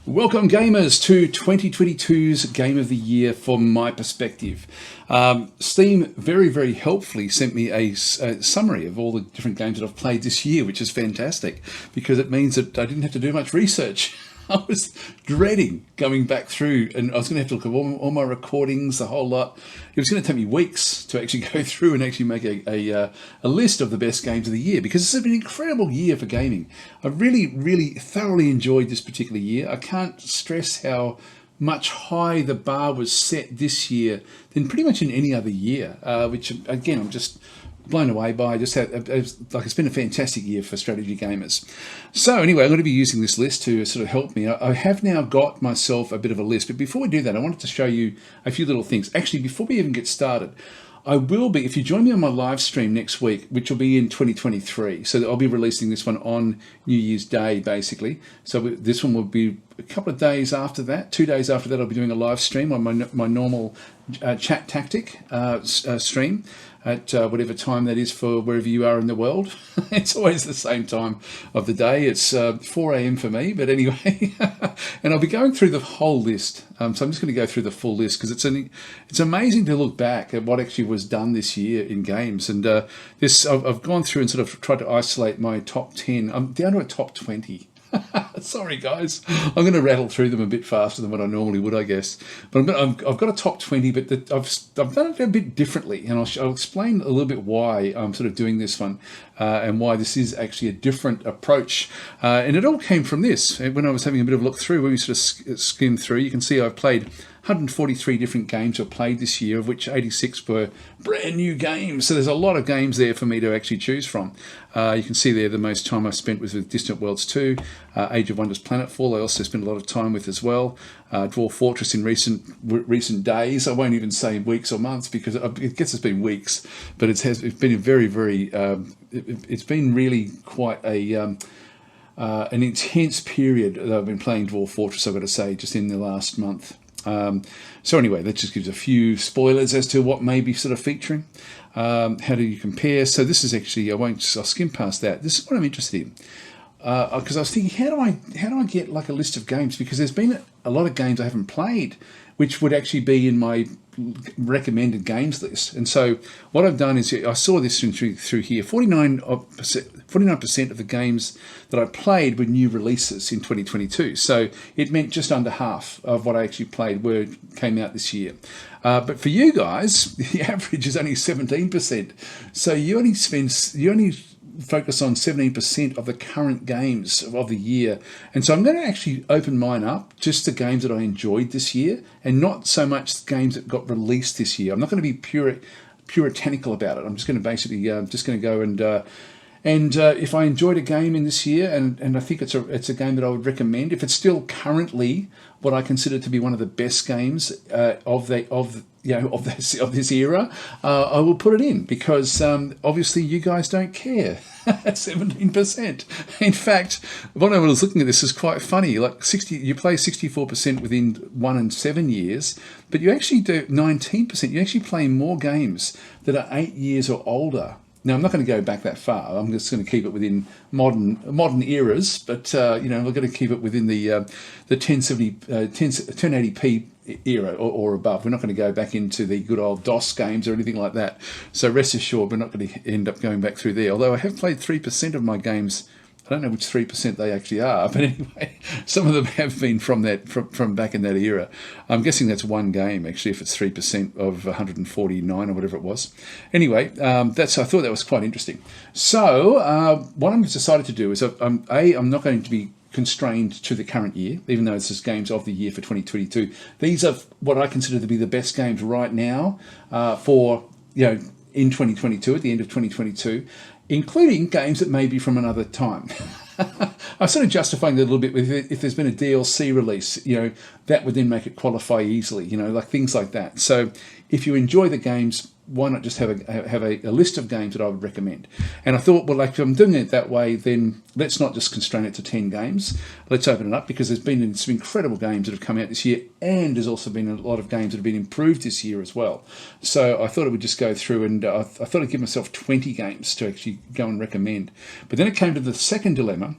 Welcome gamers to 2022's Game of the Year from my perspective. Steam very helpfully sent me a summary of all the different games that I've played this year, which is fantastic because it means that I didn't have to do much research. I was dreading going back through, and I was going to have to look at all my recordings, the whole lot. It was going to take me weeks to actually go through and actually make a list of the best games of the year, because this has been an incredible year for gaming. I really thoroughly enjoyed this particular year. I can't stress how much higher the bar was set this year than pretty much in any other year, which again, I'm just blown away by. It's been a fantastic year for strategy gamers. So anyway, I'm going to be using this list to sort of help me. I have now got myself a bit of a list, but before we do that, I wanted to show you a few little things. Actually, before we even get started, I will be, if you join me on my live stream next week, which will be in 2023, so I'll be releasing this one on New Year's Day, basically. So this one will be a couple of days after that. 2 days after that, I'll be doing a live stream on my normal chat tactic stream at whatever time that is for wherever you are in the world. It's always the same time of the day. It's 4 a.m. for me, but anyway. And I'll be going through the whole list. So I'm just going to go through the full list because it's amazing to look back at what actually was done this year in games. And I've gone through and sort of tried to isolate my top 10. I'm down to a top 20. Sorry guys, I'm going to rattle through them a bit faster than what I normally would, I guess. But I've got a top 20, but I've done it a bit differently, and I'll explain a little bit why I'm sort of doing this one and why this is actually a different approach. And it all came from this. When I was having a bit of a look through, when we sort of skimmed through, you can see I've played 143 different games I've played this year, of which 86 were brand new games. So there's a lot of games there for me to actually choose from. You can see there the most time I spent was with Distant Worlds 2, Age of Wonders Planetfall. I also spent a lot of time with as well. Dwarf Fortress in recent days. I won't even say weeks or months because I guess it's been weeks, but it's been a very it's been really quite an intense period that I've been playing Dwarf Fortress, I've got to say, just in the last month. So anyway, that just gives a few spoilers as to what may be sort of featuring. How do you compare? So this is actually, I'll skim past that. This is what I'm interested in. Because I was thinking, how do I get like a list of games? Because there's been a lot of games I haven't played, which would actually be in my recommended games list. And so what I've done is I saw this through here. 49% of the games that I played were new releases in 2022. So it meant just under half of what I actually played came out this year. But for you guys, the average is only 17%. So you only focus on 17% of the current games of the year. And so I'm going to actually open mine up just to games that I enjoyed this year and not so much games that got released this year. I'm not going to be puritanical about it. I'm just going to basically go and if I enjoyed a game in this year and I think it's a game that I would recommend, if it's still currently what I consider to be one of the best games of this era, I will put it in because obviously you guys don't care. 17%. In fact, when I was looking at this, is quite funny. Like you play 64% within 1 and 7 years, but you actually do 19%. You actually play more games that are 8 years or older. Now, I'm not going to go back that far. I'm just going to keep it within modern eras, but we're going to keep it within the 1080p era or above. We're not going to go back into the good old DOS games or anything like that. So rest assured, we're not going to end up going back through there. Although I have played 3% of my games. I don't know which 3% they actually are, but anyway, some of them have been from back in that era. I'm guessing that's one game, actually, if it's 3% of 149 or whatever it was. Anyway, I thought that was quite interesting. So what I've decided to do is, I'm not going to be constrained to the current year, even though this is games of the year for 2022. These are what I consider to be the best games right now in 2022, at the end of 2022, including games that may be from another time. I'm sort of justifying that a little bit with if there's been a DLC release, that would then make it qualify easily, like things like that. So if you enjoy the games, why not just have a list of games that I would recommend? And I thought, well, if I'm doing it that way, then let's not just constrain it to 10 games. Let's open it up because there's been some incredible games that have come out this year, and there's also been a lot of games that have been improved this year as well. So I thought I would just go through and I thought I'd give myself 20 games to actually go and recommend. But then it came to the second dilemma.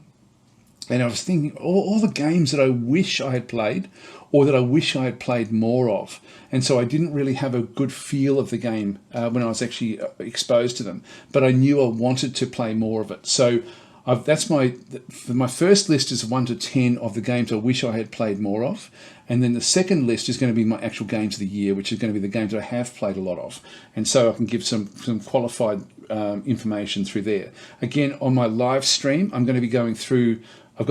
And I was thinking all the games that I wish I had played or that I wish I had played more of. And so I didn't really have a good feel of the game when I was actually exposed to them. But I knew I wanted to play more of it. So that's my first list is 1 to 10 of the games I wish I had played more of. And then the second list is going to be my actual games of the year, which is going to be the games that I have played a lot of. And so I can give some qualified information through there. Again, on my live stream, I'm going to be going through... I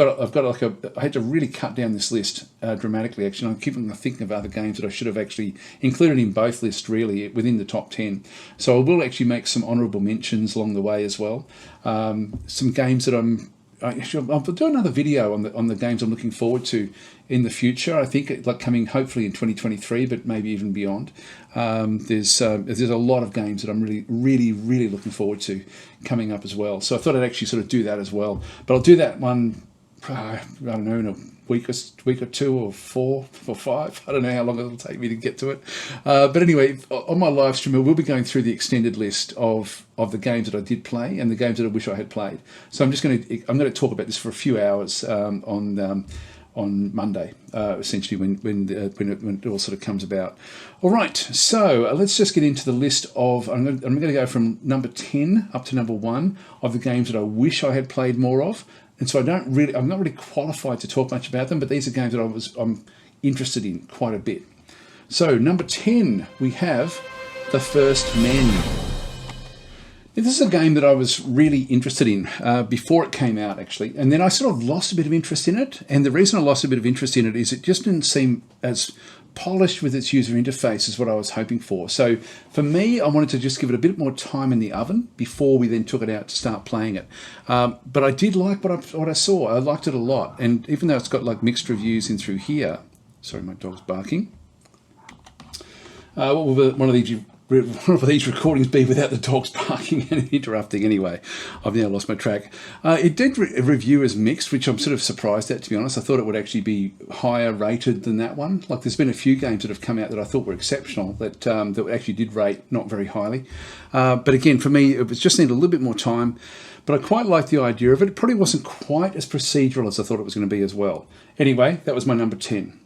had to really cut down this list dramatically, actually. I'm thinking of other games that I should have actually included in both lists, really, within the top 10. So I will actually make some honourable mentions along the way as well. Some games that I'll do another video on the games I'm looking forward to in the future. I think like coming hopefully in 2023, but maybe even beyond. There's a lot of games that I'm really looking forward to coming up as well. So I thought I'd actually sort of do that as well. But I'll do that one, I don't know, in a week or 2 or 4 or 5. I don't know how long it'll take me to get to it. But anyway, on my live stream, I will be going through the extended list of the games that I did play and the games that I wish I had played. So I'm going to talk about this for a few hours on Monday, essentially when it all sort of comes about. All right, so let's just get into the list of. I'm going to go from number 10 up to number 1 of the games that I wish I had played more of. And so I'm not really qualified to talk much about them, but these are games that I'm interested in quite a bit. So number 10, we have The First Men. This is a game that I was really interested in before it came out, actually. And then I sort of lost a bit of interest in it. And the reason I lost a bit of interest in it is it just didn't seem as polished with its user interface as what I was hoping for. So for me, I wanted to just give it a bit more time in the oven before we then took it out to start playing it. But I did like what I saw. I liked it a lot. And even though it's got like mixed reviews in through here, sorry, my dog's barking. What will one of these recordings be without the dogs barking and interrupting? Anyway, I've now lost my track. It did review as mixed, which I'm sort of surprised at, to be honest. I thought it would actually be higher rated than that one. Like there's been a few games that have come out that I thought were exceptional that actually did rate not very highly. But again, for me, it was just needed a little bit more time. But I quite liked the idea of it. It probably wasn't quite as procedural as I thought it was going to be as well. Anyway, that was my number 10.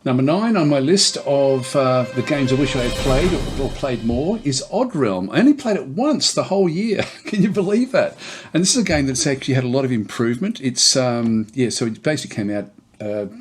Number 9 on my list of the games I wish I had played or played more is Odd Realm. I only played it once the whole year. Can you believe that? And this is a game that's actually had a lot of improvement. It's so it basically came out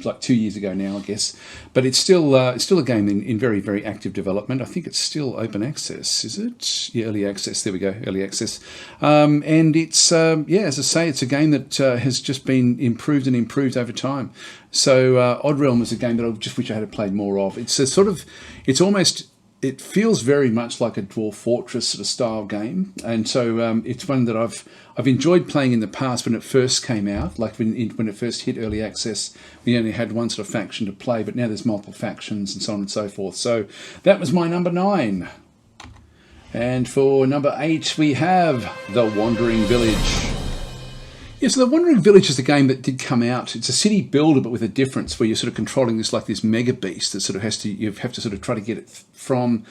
like 2 years ago now, I guess. But it's still a game in very, very active development. I think it's still open access, is it? Yeah, early access. There we go, early access. And it's, as I say, it's a game that has just been improved and improved over time. So Odd Realm is a game that I just wish I had played more of. It's a sort of, it feels very much like a Dwarf Fortress sort of style game, and so it's one that I've enjoyed playing in the past when it first came out. Like when it first hit early access, we only had one sort of faction to play, but now there's multiple factions and so on and so forth. So that was my number 9. And for number 8, we have The Wandering Village. Yeah, so The Wandering Village is a game that did come out. It's a city builder, but with a difference where you're sort of controlling this mega beast that sort of you have to sort of try to get it from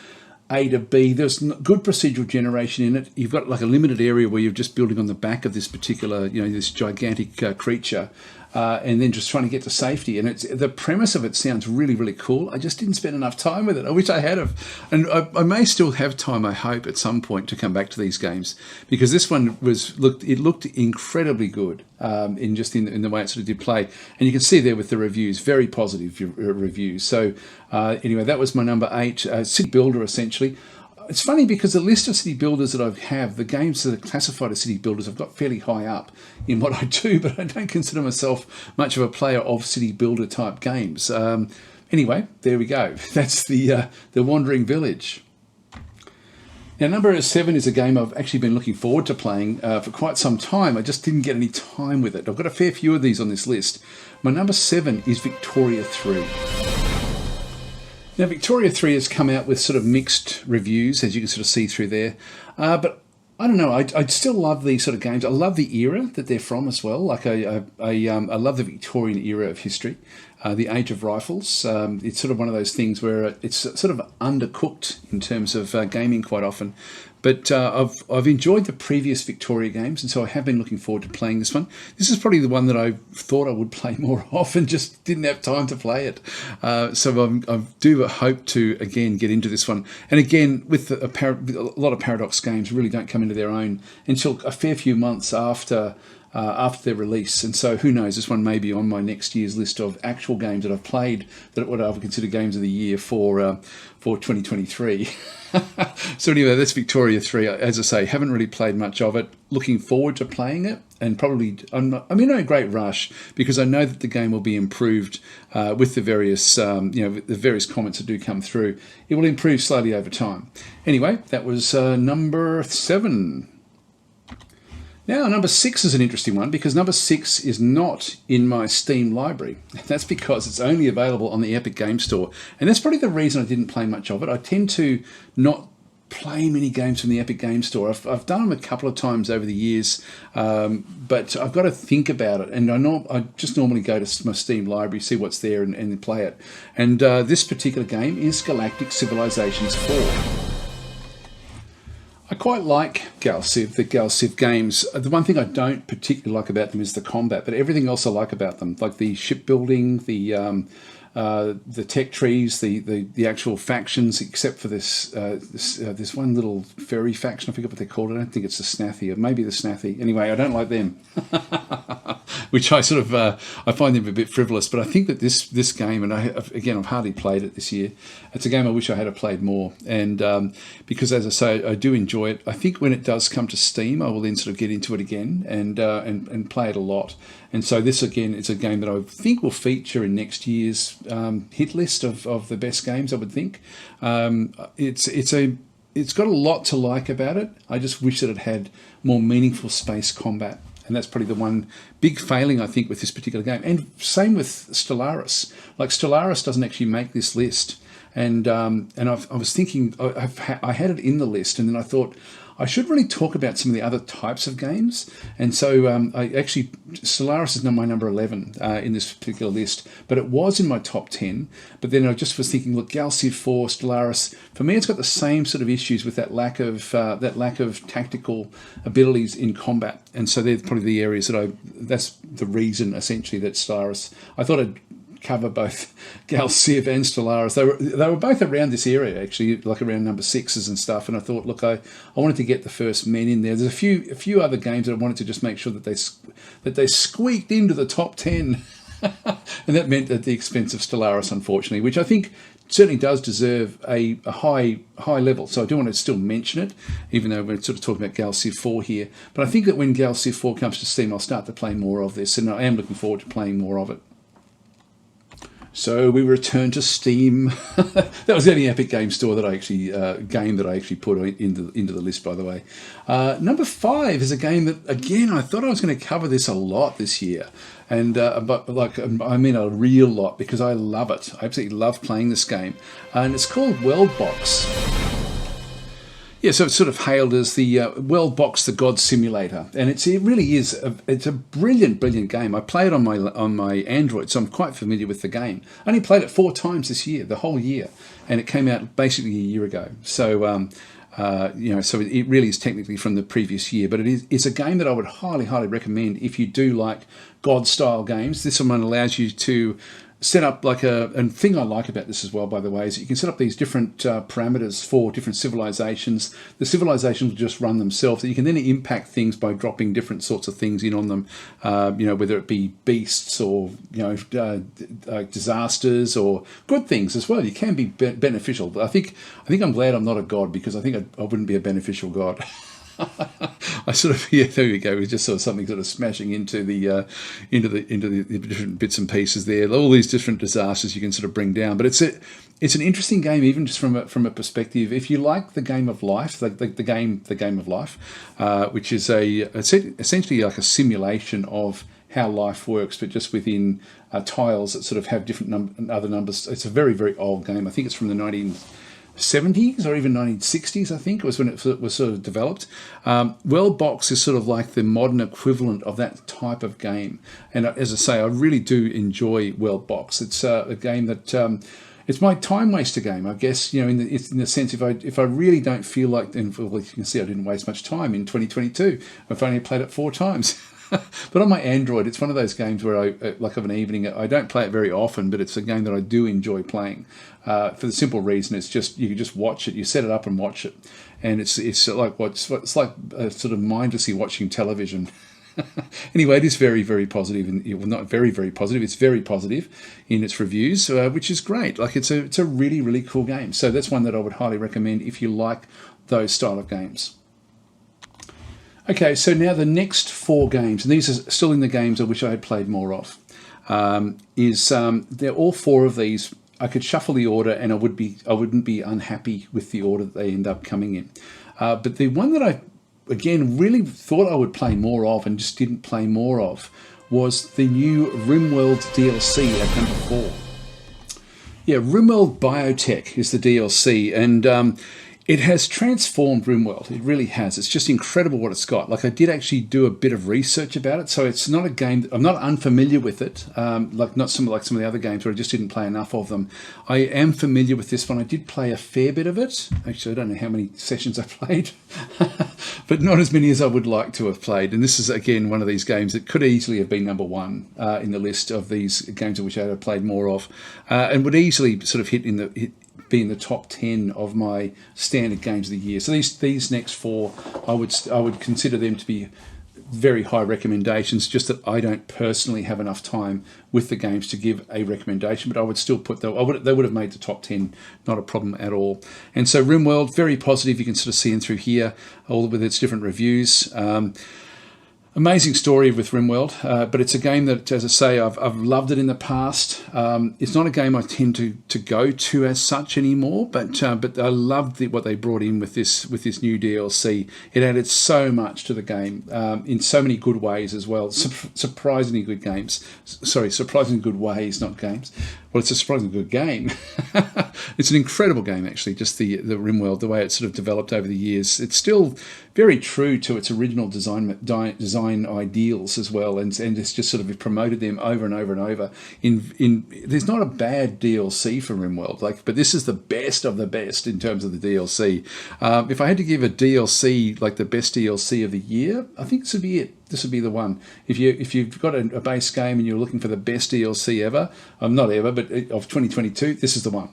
A to B. There's good procedural generation in it. You've got like a limited area where you're just building on the back of this particular, this gigantic creature. And then just trying to get to safety. And the premise of it sounds really, really cool. I just didn't spend enough time with it. I wish I had have. And I may still have time, I hope, at some point to come back to these games. Because this one looked incredibly good in the way it sort of did play. And you can see there with the reviews, very positive reviews. So anyway, that was my number 8. City builder, essentially. It's funny because the list of city builders that I have, the games that are classified as city builders, I've got fairly high up in what I do, but I don't consider myself much of a player of city builder type games. Anyway, there we go. That's the Wandering Village. Now, number 7 is a game I've actually been looking forward to playing for quite some time. I just didn't get any time with it. I've got a fair few of these on this list. My number 7 is Victoria 3. Now, Victoria 3 has come out with sort of mixed reviews, as you can sort of see through there. But I don't know, I still love these sort of games. I love the era that they're from as well. Like I love the Victorian era of history, the Age of Rifles. It's sort of one of those things where it's sort of undercooked in terms of gaming quite often. But I've enjoyed the previous Victoria games, and so I have been looking forward to playing this one. This is probably the one that I thought I would play more of and just didn't have time to play it. So I do hope to, again, get into this one. And again, with a lot of Paradox games really don't come into their own until a fair few months after their release. And so who knows, this one may be on my next year's list of actual games that I've played that what I would consider games of the year for 2023. So anyway, that's Victoria 3. As I say, haven't really played much of it. Looking forward to playing it, and probably I'm in no great rush because I know that the game will be improved with the various the various comments that do come through. It will improve slowly over time. Anyway, that was number 7. Now, number 6 is an interesting one because number 6 is not in my Steam library. That's because it's only available on the Epic Game Store. And that's probably the reason I didn't play much of it. I tend to not play many games from the Epic Game Store. I've done them a couple of times over the years, but I've got to think about it. And I just normally go to my Steam library, see what's there, and play it. And this particular game is Galactic Civilizations 4. I quite like the Galciv games. The one thing I don't particularly like about them is the combat, but everything else I like about them, like the shipbuilding, the tech trees, the actual factions, except for this one little fairy faction. I forget what they're called. I don't think it's the Snathy, or maybe the Snathy. Anyway, I don't like them, which I sort of I find them a bit frivolous. But I think that this game, and I've hardly played it this year. It's a game I wish I had played more, and because as I say, I do enjoy it. I think when it does come to Steam, I will then sort of get into it again and play it a lot. And so this, again, it's a game that I think will feature in next year's hit list of the best games, I would think. It's got a lot to like about it. I just wish that it had more meaningful space combat. And that's probably the one big failing, I think, with this particular game. And same with Stellaris. Like, Stellaris doesn't actually make this list. And I was thinking, I had it in the list, and then I thought, I should really talk about some of the other types of games. And so Stellaris is now my number 11 in this particular list, but it was in my top 10. But then I just was thinking, look, Galciv 4, Stellaris, for me, it's got the same sort of issues with that lack of tactical abilities in combat. And so they're probably the areas that's the reason, essentially, that Stellaris, I thought I'd cover both Galciv and Stellaris. They were both around this area, actually, like around number 6s and stuff. And I thought, look, I wanted to get the First Men in there. There's a few other games that I wanted to just make sure that they squeaked into the top 10, and that meant at the expense of Stellaris, unfortunately, which I think certainly does deserve a high level. So I do want to still mention it, even though we're sort of talking about Galciv 4 here. But I think that when Galciv 4 comes to Steam, I'll start to play more of this, and I am looking forward to playing more of it. So we return to Steam. That was the only Epic Game Store that I actually game that I actually put into the list, by the way. Number 5 is a game that, again, I thought I was going to cover this a lot this year, and but like I mean a real lot, because I love it. I absolutely love playing this game, and it's called Worldbox. Yeah, so it's sort of hailed as the Worldbox, the God Simulator, and it really is. It's a brilliant game. I play it on my Android, so I'm quite familiar with the game. I only played it 4 times this year, the whole year, and it came out basically a year ago. So so it really is technically from the previous year, but it's a game that I would highly recommend if you do like God-style games. This one allows you to set up and thing I like about this as well, by the way, is that you can set up these different parameters for different civilizations. The civilizations will just run themselves. You can then impact things by dropping different sorts of things in on them, whether it be beasts or disasters or good things as well. You can be beneficial. But I think I'm glad I'm not a god, because I think I wouldn't be a beneficial god. I sort of, yeah, there we go. It's just sort of something sort of smashing into the different bits and pieces there. All these different disasters you can sort of bring down. But it's an interesting game, even just from a perspective. If you like the game of life, the game of life, which is essentially like a simulation of how life works, but just within tiles that sort of have different other numbers. It's a very, very old game. I think it's from the 1970s or even 1960s, I think, was when it was sort of developed. Worldbox is sort of like the modern equivalent of that type of game. And as I say, I really do enjoy Worldbox. It's a game that it's my time waster game, I guess. You know, in the sense, if I really don't feel like, and well, you can see I didn't waste much time in 2022. I've only played it 4 times. But on my Android, it's one of those games where like of an evening, I don't play it very often, but it's a game that I do enjoy playing for the simple reason it's just you can just watch it, you set it up and watch it, and it's like it's like sort of mindlessly watching television. Anyway, it is very, very positive, and well, not very, very positive. It's very positive in its reviews, which is great. Like it's a really, really cool game. So that's one that I would highly recommend if you like those style of games. Okay, so now the next 4 games, and these are still in the games I wish I had played more of, they're all 4 of these. I could shuffle the order, and I wouldn't be unhappy with the order that they end up coming in. But the one that I, again, really thought I would play more of and just didn't play more of was the new RimWorld DLC at number 4. Yeah, RimWorld Biotech is the DLC, and it has transformed RimWorld. It really has. It's just incredible what it's got. Like, I did actually do a bit of research about it, so it's not a game. I'm not unfamiliar with it. Like some of the other games where I just didn't play enough of them. I am familiar with this one. I did play a fair bit of it. Actually, I don't know how many sessions I played, but not as many as I would like to have played. And this is again one of these games that could easily have been number 1 in the list of these games I wish I had played more of, and would easily sort of be in the top 10 of my standard games of the year. So these next 4, I would consider them to be very high recommendations, just that I don't personally have enough time with the games to give a recommendation, but I would still put them, they would have made the top 10, not a problem at all. And so RimWorld, very positive. You can sort of see in through here, all with its different reviews. Amazing story with RimWorld, but it's a game that, as I say, I've loved it in the past. It's not a game I tend to go to as such anymore, but I loved what they brought in with this new DLC. It added so much to the game in so many good ways as well. Surprisingly good games. Sorry, surprisingly good ways, not games. Well, it's a surprisingly good game. It's an incredible game, actually, just the RimWorld, the way it's sort of developed over the years. It's still very true to its original design ideals as well, and it's just sort of promoted them over and over and over. There's not a bad DLC for RimWorld, but this is the best of the best in terms of the DLC. If I had to give a DLC, like the best DLC of the year, I think this would be it. This would be the one. If you've got a base game and you're looking for the best DLC ever, not ever, but of 2022, this is the one.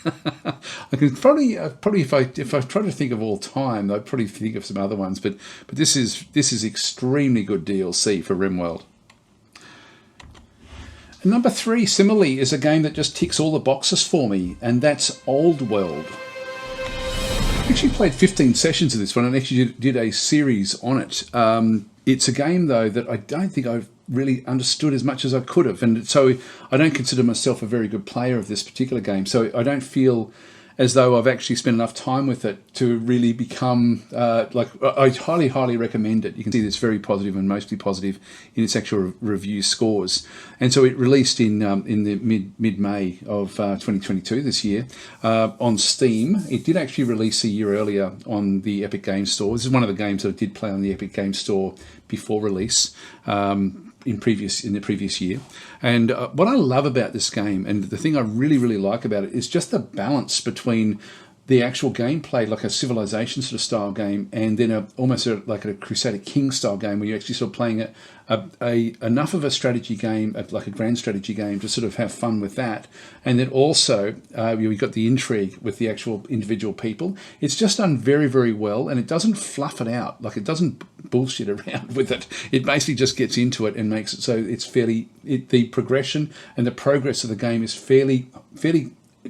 I can probably if I try to think of all time, I'd probably think of some other ones, but this is extremely good DLC for RimWorld. And number 3, similarly, is a game that just ticks all the boxes for me, and that's Old World. I actually played 15 sessions of this one and actually did a series on it. It's a game, though, that I don't think I've really understood as much as I could have. And so I don't consider myself a very good player of this particular game. So I don't feel as though I've actually spent enough time with it to really become, I highly, highly recommend it. You can see this very positive and mostly positive in its actual review scores. And so it released in the mid-May of 2022 this year on Steam. It did actually release a year earlier on the Epic Games Store. This is one of the games that I did play on the Epic Games Store before release. In the previous year. And what I love about this game, and the thing I really, really like about it, is just the balance between the actual gameplay, like a Civilization sort of style game, and then almost like a Crusader King style game, where you're actually sort of playing enough of a strategy game, like a grand strategy game, to sort of have fun with that. And then also you've got the intrigue with the actual individual people. It's just done very, very well, and it doesn't fluff it out. Like, it doesn't bullshit around with it. It basically just gets into it and makes it so it's the progression and the progress of the game is fairly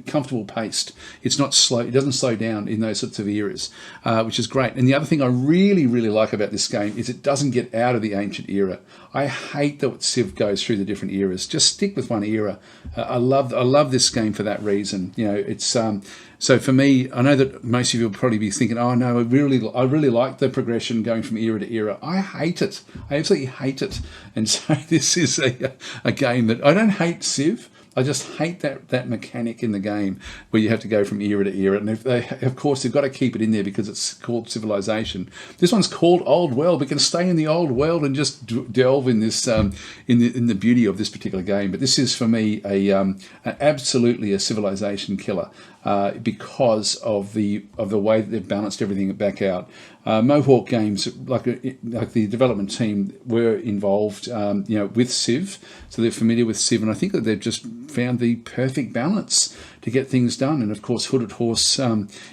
comfortable paced. It's not slow. It doesn't slow down in those sorts of eras, which is great. And the other thing I really, really like about this game is it doesn't get out of the ancient era. I hate that Civ goes through the different eras. Just stick with one era. I love this game for that reason. You know, it's so for me, I know that most of you will probably be thinking, oh no, I really like the progression going from era to era. I hate it. I absolutely hate it. And so this is a game that I don't hate Civ. I just hate that mechanic in the game where you have to go from era to era. And if of course, they've got to keep it in there because it's called Civilization. This one's called Old World. We can stay in the old world and just delve in this in the beauty of this particular game. But this is for me absolutely a Civilization killer because of the way that they've balanced everything back out. Mohawk Games, like the development team, were involved, with Civ, so they're familiar with Civ, and I think that they've just found the perfect balance to get things done. And of course, Hooded Horse,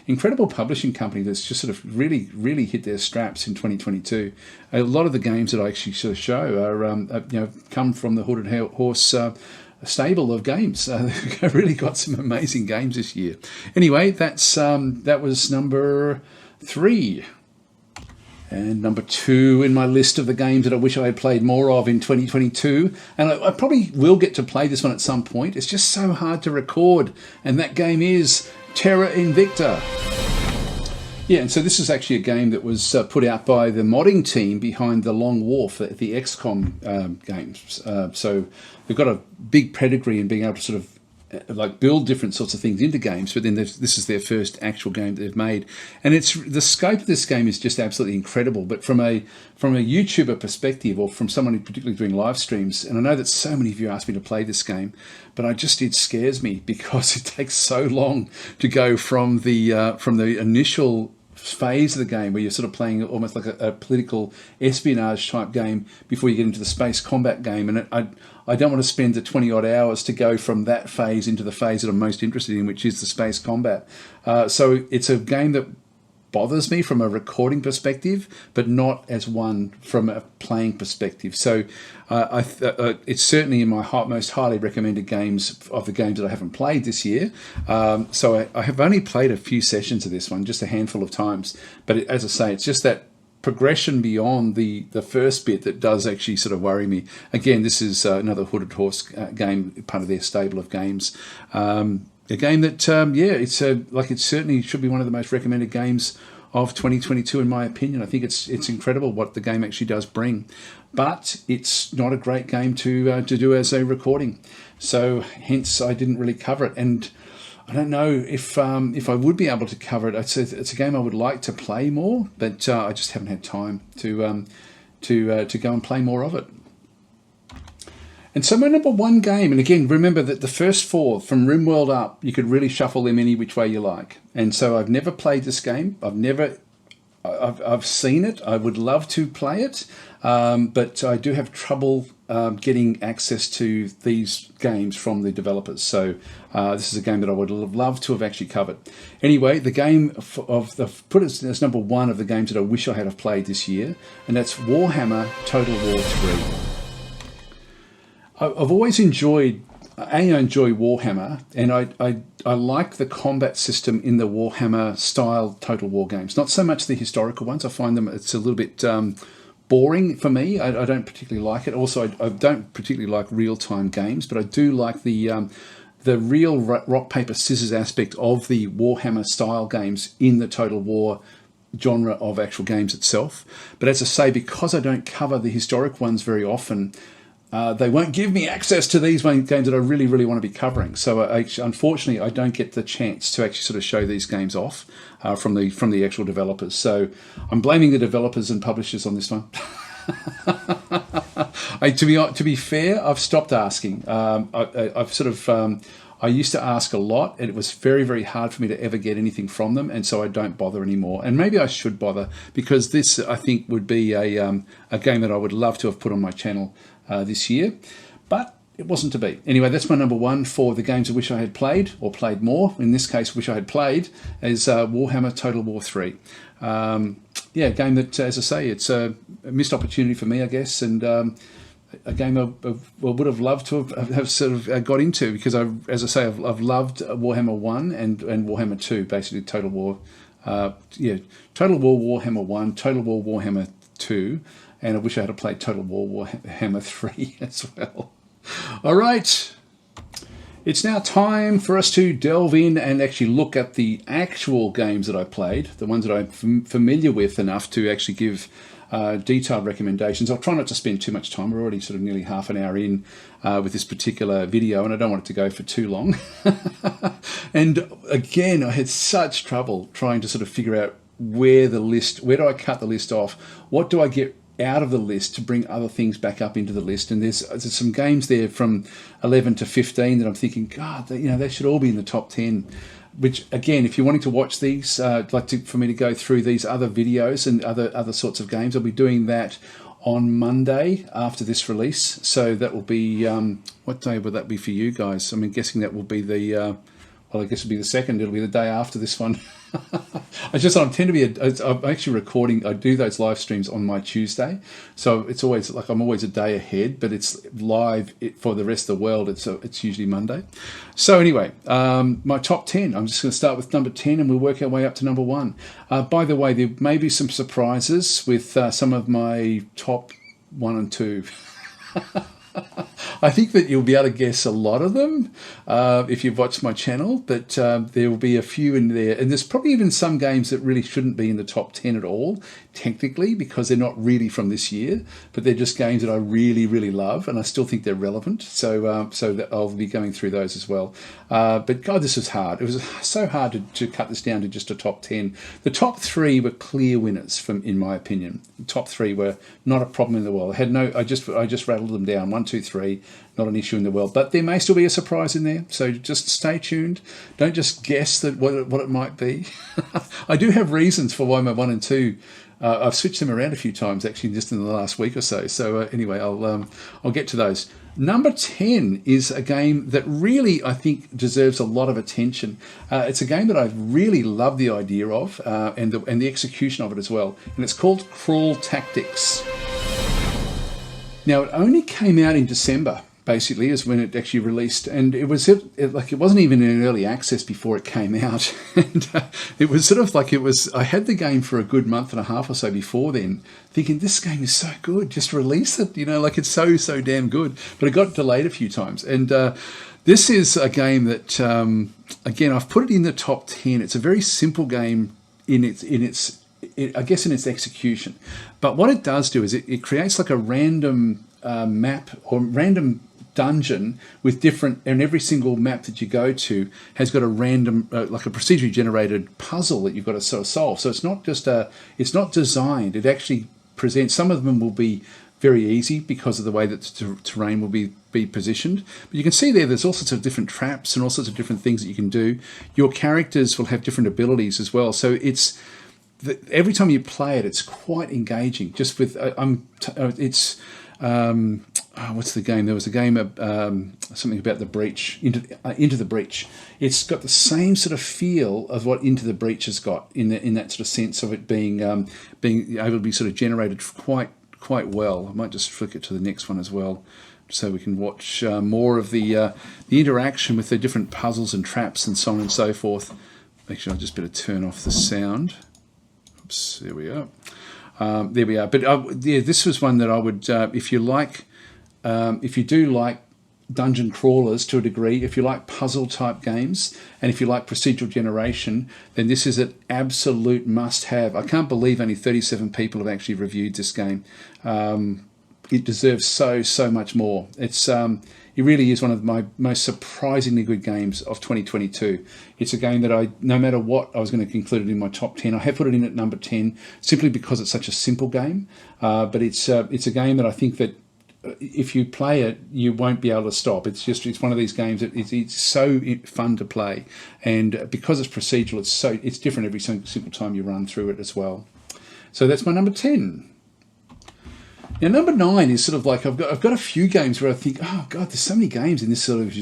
incredible publishing company that's just sort of really, really hit their straps in 2022. A lot of the games that I actually sort of show are, come from the Hooded Horse. Stable of games. They've really got some amazing games this year. Anyway, that was number 3. And number 2 in my list of the games that I wish I had played more of in 2022. And I probably will get to play this one at some point. It's just so hard to record. And that game is Terra Invicta. Yeah, and so this is actually a game that was put out by the modding team behind the Long War for the XCOM games. So they've got a big pedigree in being able to sort of build different sorts of things into games, but then this is their first actual game that they've made, and it's the scope of this game is just absolutely incredible. But from a YouTuber perspective, or from someone who's particularly doing live streams, and I know that so many of you asked me to play this game, but it scares me because it takes so long to go from the initial phase of the game where you're sort of playing almost like a political espionage type game before you get into the space combat game. And I don't want to spend the 20 odd hours to go from that phase into the phase that I'm most interested in, which is the space combat. So it's a game that bothers me from a recording perspective, but not as one from a playing perspective. So it's certainly in my most highly recommended games of the games that I haven't played this year. So I have only played a few sessions of this one, just a handful of times. But as I say, it's just that progression beyond the first bit that does actually sort of worry me. Again, this is another Hooded Horse game, part of their stable of games. A game that, it certainly should be one of the most recommended games of 2022, in my opinion. I think it's incredible what the game actually does bring, but it's not a great game to do as a recording. So hence, I didn't really cover it, and I don't know if I would be able to cover it. It's a game I would like to play more, but I just haven't had time to go and play more of it. And so my number 1 game, and again, remember that the first 4 from RimWorld up, you could really shuffle them any which way you like. And so I've never played this game. I've seen it. I would love to play it, but I do have trouble getting access to these games from the developers. So this is a game that I would have loved to have actually covered. Anyway, the game put it as number 1 of the games that I wish I had have played this year, and that's Warhammer Total War 3. I've always enjoyed Warhammer, and I like the combat system in the Warhammer style Total War games. Not so much the historical ones. I find it's a little bit boring for me. I don't particularly like it. Also, I don't particularly like real-time games, but I do like the real rock, paper, scissors aspect of the Warhammer style games in the Total War genre of actual games itself. But as I say, because I don't cover the historic ones very often, they won't give me access to these games that I really, really want to be covering. So unfortunately, I don't get the chance to actually sort of show these games off from the actual developers. So I'm blaming the developers and publishers on this one. To be fair, I've stopped asking. I used to ask a lot, and it was very, very hard for me to ever get anything from them, and so I don't bother anymore. And maybe I should bother, because this, I think, would be a game that I would love to have put on my channel this year, but it wasn't to be. Anyway, that's my number 1 for the games I wish I had played, or played more. In this case, wish I had played, is Warhammer Total War 3. A game that, as I say, it's a missed opportunity for me, I guess, and a game I would have loved to have sort of got into, because as I say, I've loved Warhammer 1 and Warhammer 2, basically Total War. Total War Warhammer 1, Total War Warhammer 2, and I wish I had played Total War Warhammer 3 as well. All right. It's now time for us to delve in and actually look at the actual games that I played, the ones that I'm familiar with enough to actually give detailed recommendations. I'll try not to spend too much time. We're already sort of nearly half an hour in with this particular video, and I don't want it to go for too long. And again, I had such trouble trying to sort of figure out where do I cut the list off? What do I get out of the list to bring other things back up into the list? And there's some games there from 11 to 15 that I'm thinking, God, they should all be in the top 10. Which, again, if you're wanting to watch these, I'd like for me to go through these other videos and other sorts of games. I'll be doing that on Monday after this release. So that will be, what day would that be for you guys? I'm guessing that will be I guess it'll be the second. It'll be the day after this one. I'm actually recording. I do those live streams on my Tuesday, so it's always like I'm always a day ahead. But it's live for the rest of the world. It's usually Monday. So anyway, my top 10. I'm just going to start with number 10, and we'll work our way up to number 1. By the way, there may be some surprises with some of my top 1 and 2. I think that you'll be able to guess a lot of them if you've watched my channel, but there will be a few in there. And there's probably even some games that really shouldn't be in the top 10 at all, technically, because they're not really from this year, but they're just games that I really, really love, and I still think they're relevant. So that I'll be going through those as well. But God, this was hard. It was so hard to cut this down to just a top 10. The top 3 were clear winners, in my opinion. The top 3 were not a problem in the world. I just rattled them down. 1, 2, 3. Not an issue in the world, but there may still be a surprise in there. So just stay tuned. Don't just guess what it might be. I do have reasons for why my 1 and 2. I've switched them around a few times actually, just in the last week or so. So anyway, I'll get to those. Number 10 is a game that really I think deserves a lot of attention. It's a game that I really love the idea of and the execution of it as well. And it's called Crawl Tactics. Now, it only came out in December, basically, is when it actually released, and it wasn't even in early access before it came out. And it was sort of like I had the game for a good month and a half or so before then, thinking this game is so good, just release it, it's so damn good. But it got delayed a few times, and this is a game that again, I've put it in the top 10. It's a very simple game in its execution. But what it does do is it creates like a random map or random dungeon with different, and every single map that you go to has got a random, like a procedurally generated puzzle that you've got to sort of solve. So it's not designed. It actually presents, some of them will be very easy because of the way that the terrain will be positioned. But you can see there's all sorts of different traps and all sorts of different things that you can do. Your characters will have different abilities as well. So every time you play it, it's quite engaging. Just with what's the game? There was a game of something about the breach, into the breach. It's got the same sort of feel of what Into the Breach has got in that sort of sense of it being able to be sort of generated quite well. I might just flick it to the next one as well, so we can watch more of the interaction with the different puzzles and traps and so on and so forth. Actually, I'll just better turn off the sound. Oops, there we are. There we are. But this was one that I would, if you do like dungeon crawlers to a degree, if you like puzzle type games, and if you like procedural generation, then this is an absolute must-have. I can't believe only 37 people have actually reviewed this game. It deserves so much more. It really is one of my most surprisingly good games of 2022. It's a game that no matter what, I was going to include it in my top 10. I have put it in at number 10 simply because it's such a simple game. But it's a game that I think that if you play it, you won't be able to stop. It's one of these games that it's so fun to play, and because it's procedural, it's different every single time you run through it as well. So that's my number 10. Now, number 9 is sort of like I've got a few games where I think, oh God, there's so many games in this sort of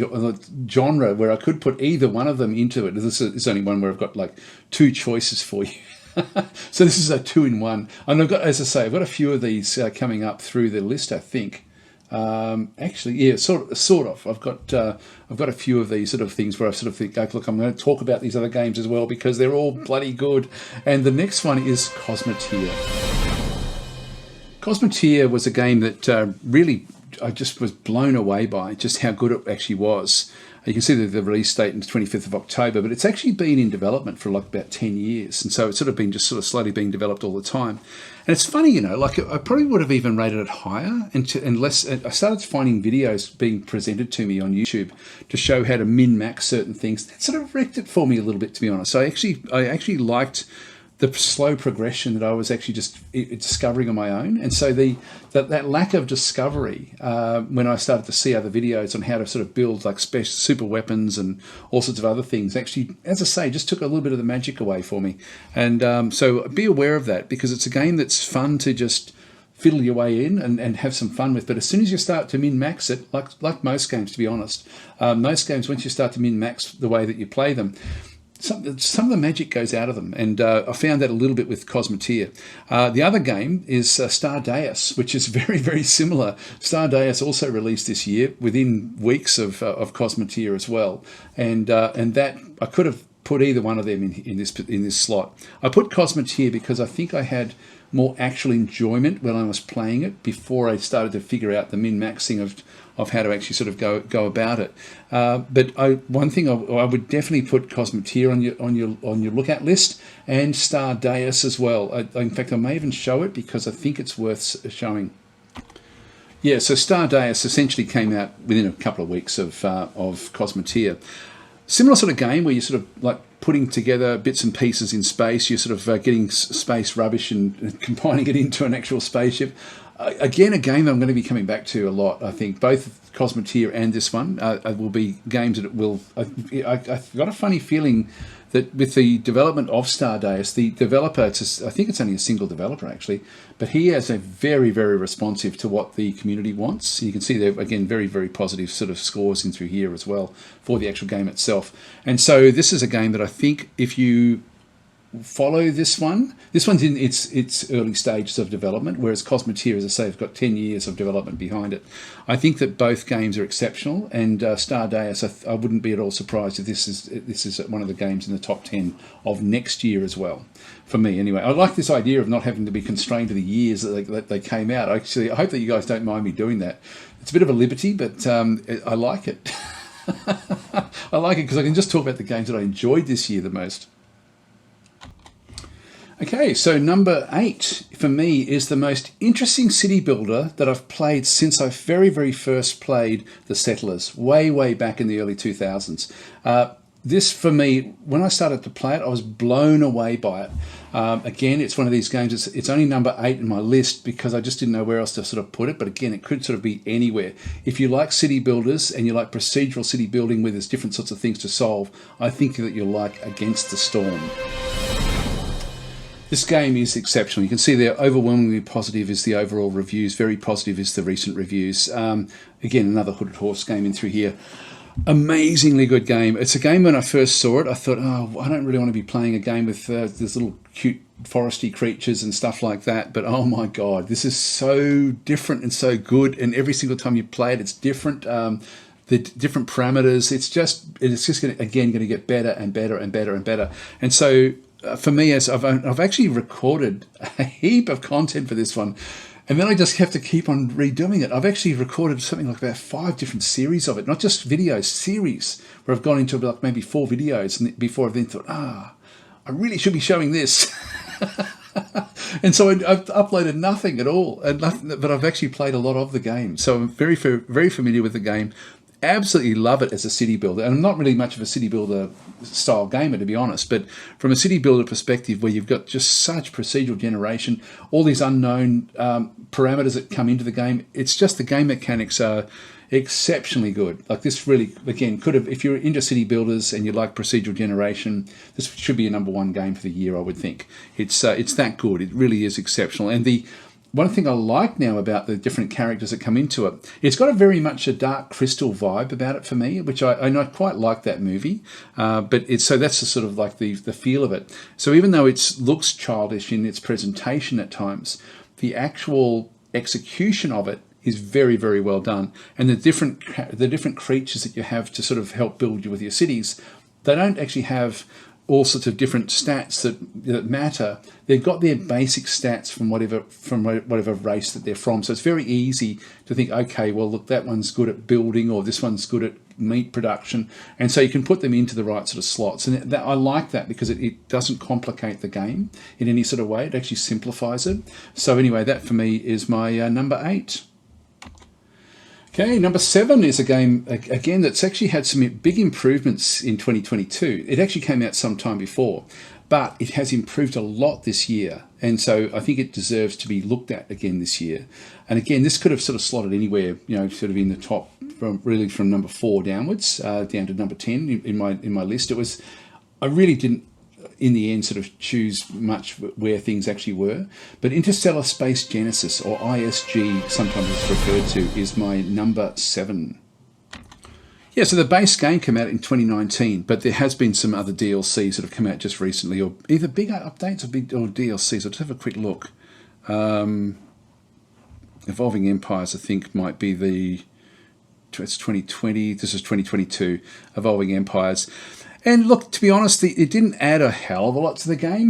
genre where I could put either one of them into it. This is only one where I've got like 2 choices for you. So this is a 2-in-1, and I've got a few of these coming up through the list, I think. Actually, yeah, sort of. I've got a few of these sort of things where I sort of think, look, I'm going to talk about these other games as well because they're all bloody good. And the next one is Cosmoteer. Cosmoteer was a game that really I just was blown away by just how good it actually was. You can see the release date is 25th of October, but it's actually been in development for like about 10 years. And so it's sort of been just sort of slowly being developed all the time. And it's funny, you know, like I probably would have even rated it higher unless I started finding videos being presented to me on YouTube to show how to min-max certain things. That sort of wrecked it for me a little bit, to be honest. I actually liked the slow progression that I was actually just discovering on my own. And so that lack of discovery, when I started to see other videos on how to sort of build like special super weapons and all sorts of other things, actually, as I say, just took a little bit of the magic away for me. And so be aware of that, because it's a game that's fun to just fiddle your way in and have some fun with. But as soon as you start to min-max it, like most games, to be honest, most games, once you start to min-max the way that you play them, some of the magic goes out of them, and I found that a little bit with Cosmoteer. The other game is Stardeus, which is very, very similar. Stardeus also released this year within weeks of Cosmoteer as well, and that I could have put either one of them in this slot. I put Cosmoteer because I think I had more actual enjoyment when I was playing it before I started to figure out the min-maxing of how to actually sort of go about it. But one thing I would definitely put Cosmoteer on your look at list, and Stardeus as well. In fact, I may even show it because I think it's worth showing. Yeah, so Stardeus essentially came out within a couple of weeks of Cosmoteer. Similar sort of game where you're sort of like putting together bits and pieces in space. You're sort of getting space rubbish and combining it into an actual spaceship. Again, a game that I'm going to be coming back to a lot. I think both Cosmoteer and this one will be games that will. I've got a funny feeling that with the development of Stardeus, the developer, I think it's only a single developer actually, but he is a very, very responsive to what the community wants. You can see there, again, very, very positive sort of scores in through here as well for the actual game itself. And so this is a game that I think if you follow this one's in its early stages of development, whereas Cosmoteer, as I say, have got 10 years of development behind it. I think that both games are exceptional, and Stardeus, I wouldn't be at all surprised if this is one of the games in the top 10 of next year as well, for me anyway. I like this idea of not having to be constrained to the years that they came out. Actually, I hope that you guys don't mind me doing that. It's a bit of a liberty, but I like it. I like it because I can just talk about the games that I enjoyed this year the most. Okay, so number 8 for me is the most interesting city builder that I've played since I very, very first played The Settlers, way, way back in the early 2000s. This, for me, when I started to play it, I was blown away by it. Again, it's one of these games, it's only number 8 in my list because I just didn't know where else to sort of put it. But again, it could sort of be anywhere. If you like city builders and you like procedural city building where there's different sorts of things to solve, I think that you'll like Against the Storm. This game is exceptional. You can see there, overwhelmingly positive is the overall reviews. Very positive is the recent reviews. Again, another Hooded Horse game in through here. Amazingly good game. It's a game when I first saw it, I thought, oh, I don't really want to be playing a game with these little cute foresty creatures and stuff like that. But oh my God, this is so different and so good. And every single time you play it, it's different. The different parameters. It's just going to get better and better and better and better. And so, for me, as I've actually recorded a heap of content for this one, and then I just have to keep on redoing it. I've actually recorded something like about 5 different series of it, not just videos, series, where I've gone into like maybe 4 videos and before I've then thought, I really should be showing this. And so I've uploaded nothing at all, but I've actually played a lot of the game. So I'm very, very familiar with the game. Absolutely love it as a city builder, and I'm not really much of a city builder style gamer, to be honest, but from a city builder perspective where you've got just such procedural generation, all these unknown parameters that come into the game, it's just the game mechanics are exceptionally good. Like this really, again, could have, if you're into city builders and you like procedural generation, this should be a number 1 game for the year, I would think. It's that good. It really is exceptional. And the one thing I like now about the different characters that come into it, it's got a very much a Dark Crystal vibe about it for me, which I quite like that movie. So that's the sort of like the feel of it. So even though it looks childish in its presentation at times, the actual execution of it is very, very well done. And the different creatures that you have to sort of help build you with your cities, they don't actually have all sorts of different stats that matter. They've got their basic stats from whatever race that they're from. So it's very easy to think, okay, well, look, that one's good at building, or this one's good at meat production, and so you can put them into the right sort of slots. And I like that because it doesn't complicate the game in any sort of way. It actually simplifies it. So anyway, that for me is my number 8. Okay, number 7 is a game, again, that's actually had some big improvements in 2022. It actually came out some time before, but it has improved a lot this year. And so I think it deserves to be looked at again this year. And again, this could have sort of slotted anywhere, sort of in the top, from number 4 downwards, down to number 10 in my list. I really didn't, in the end, sort of choose much where things actually were. But Interstellar Space Genesis, or ISG, sometimes it's referred to, is my number 7. Yeah, so the base game came out in 2019, but there has been some other DLCs that have come out just recently, or either big updates or DLCs. I'll just have a quick look. Evolving Empires, I think, might be it's 2020. This is 2022. Evolving Empires. And look, to be honest, it didn't add a hell of a lot to the game,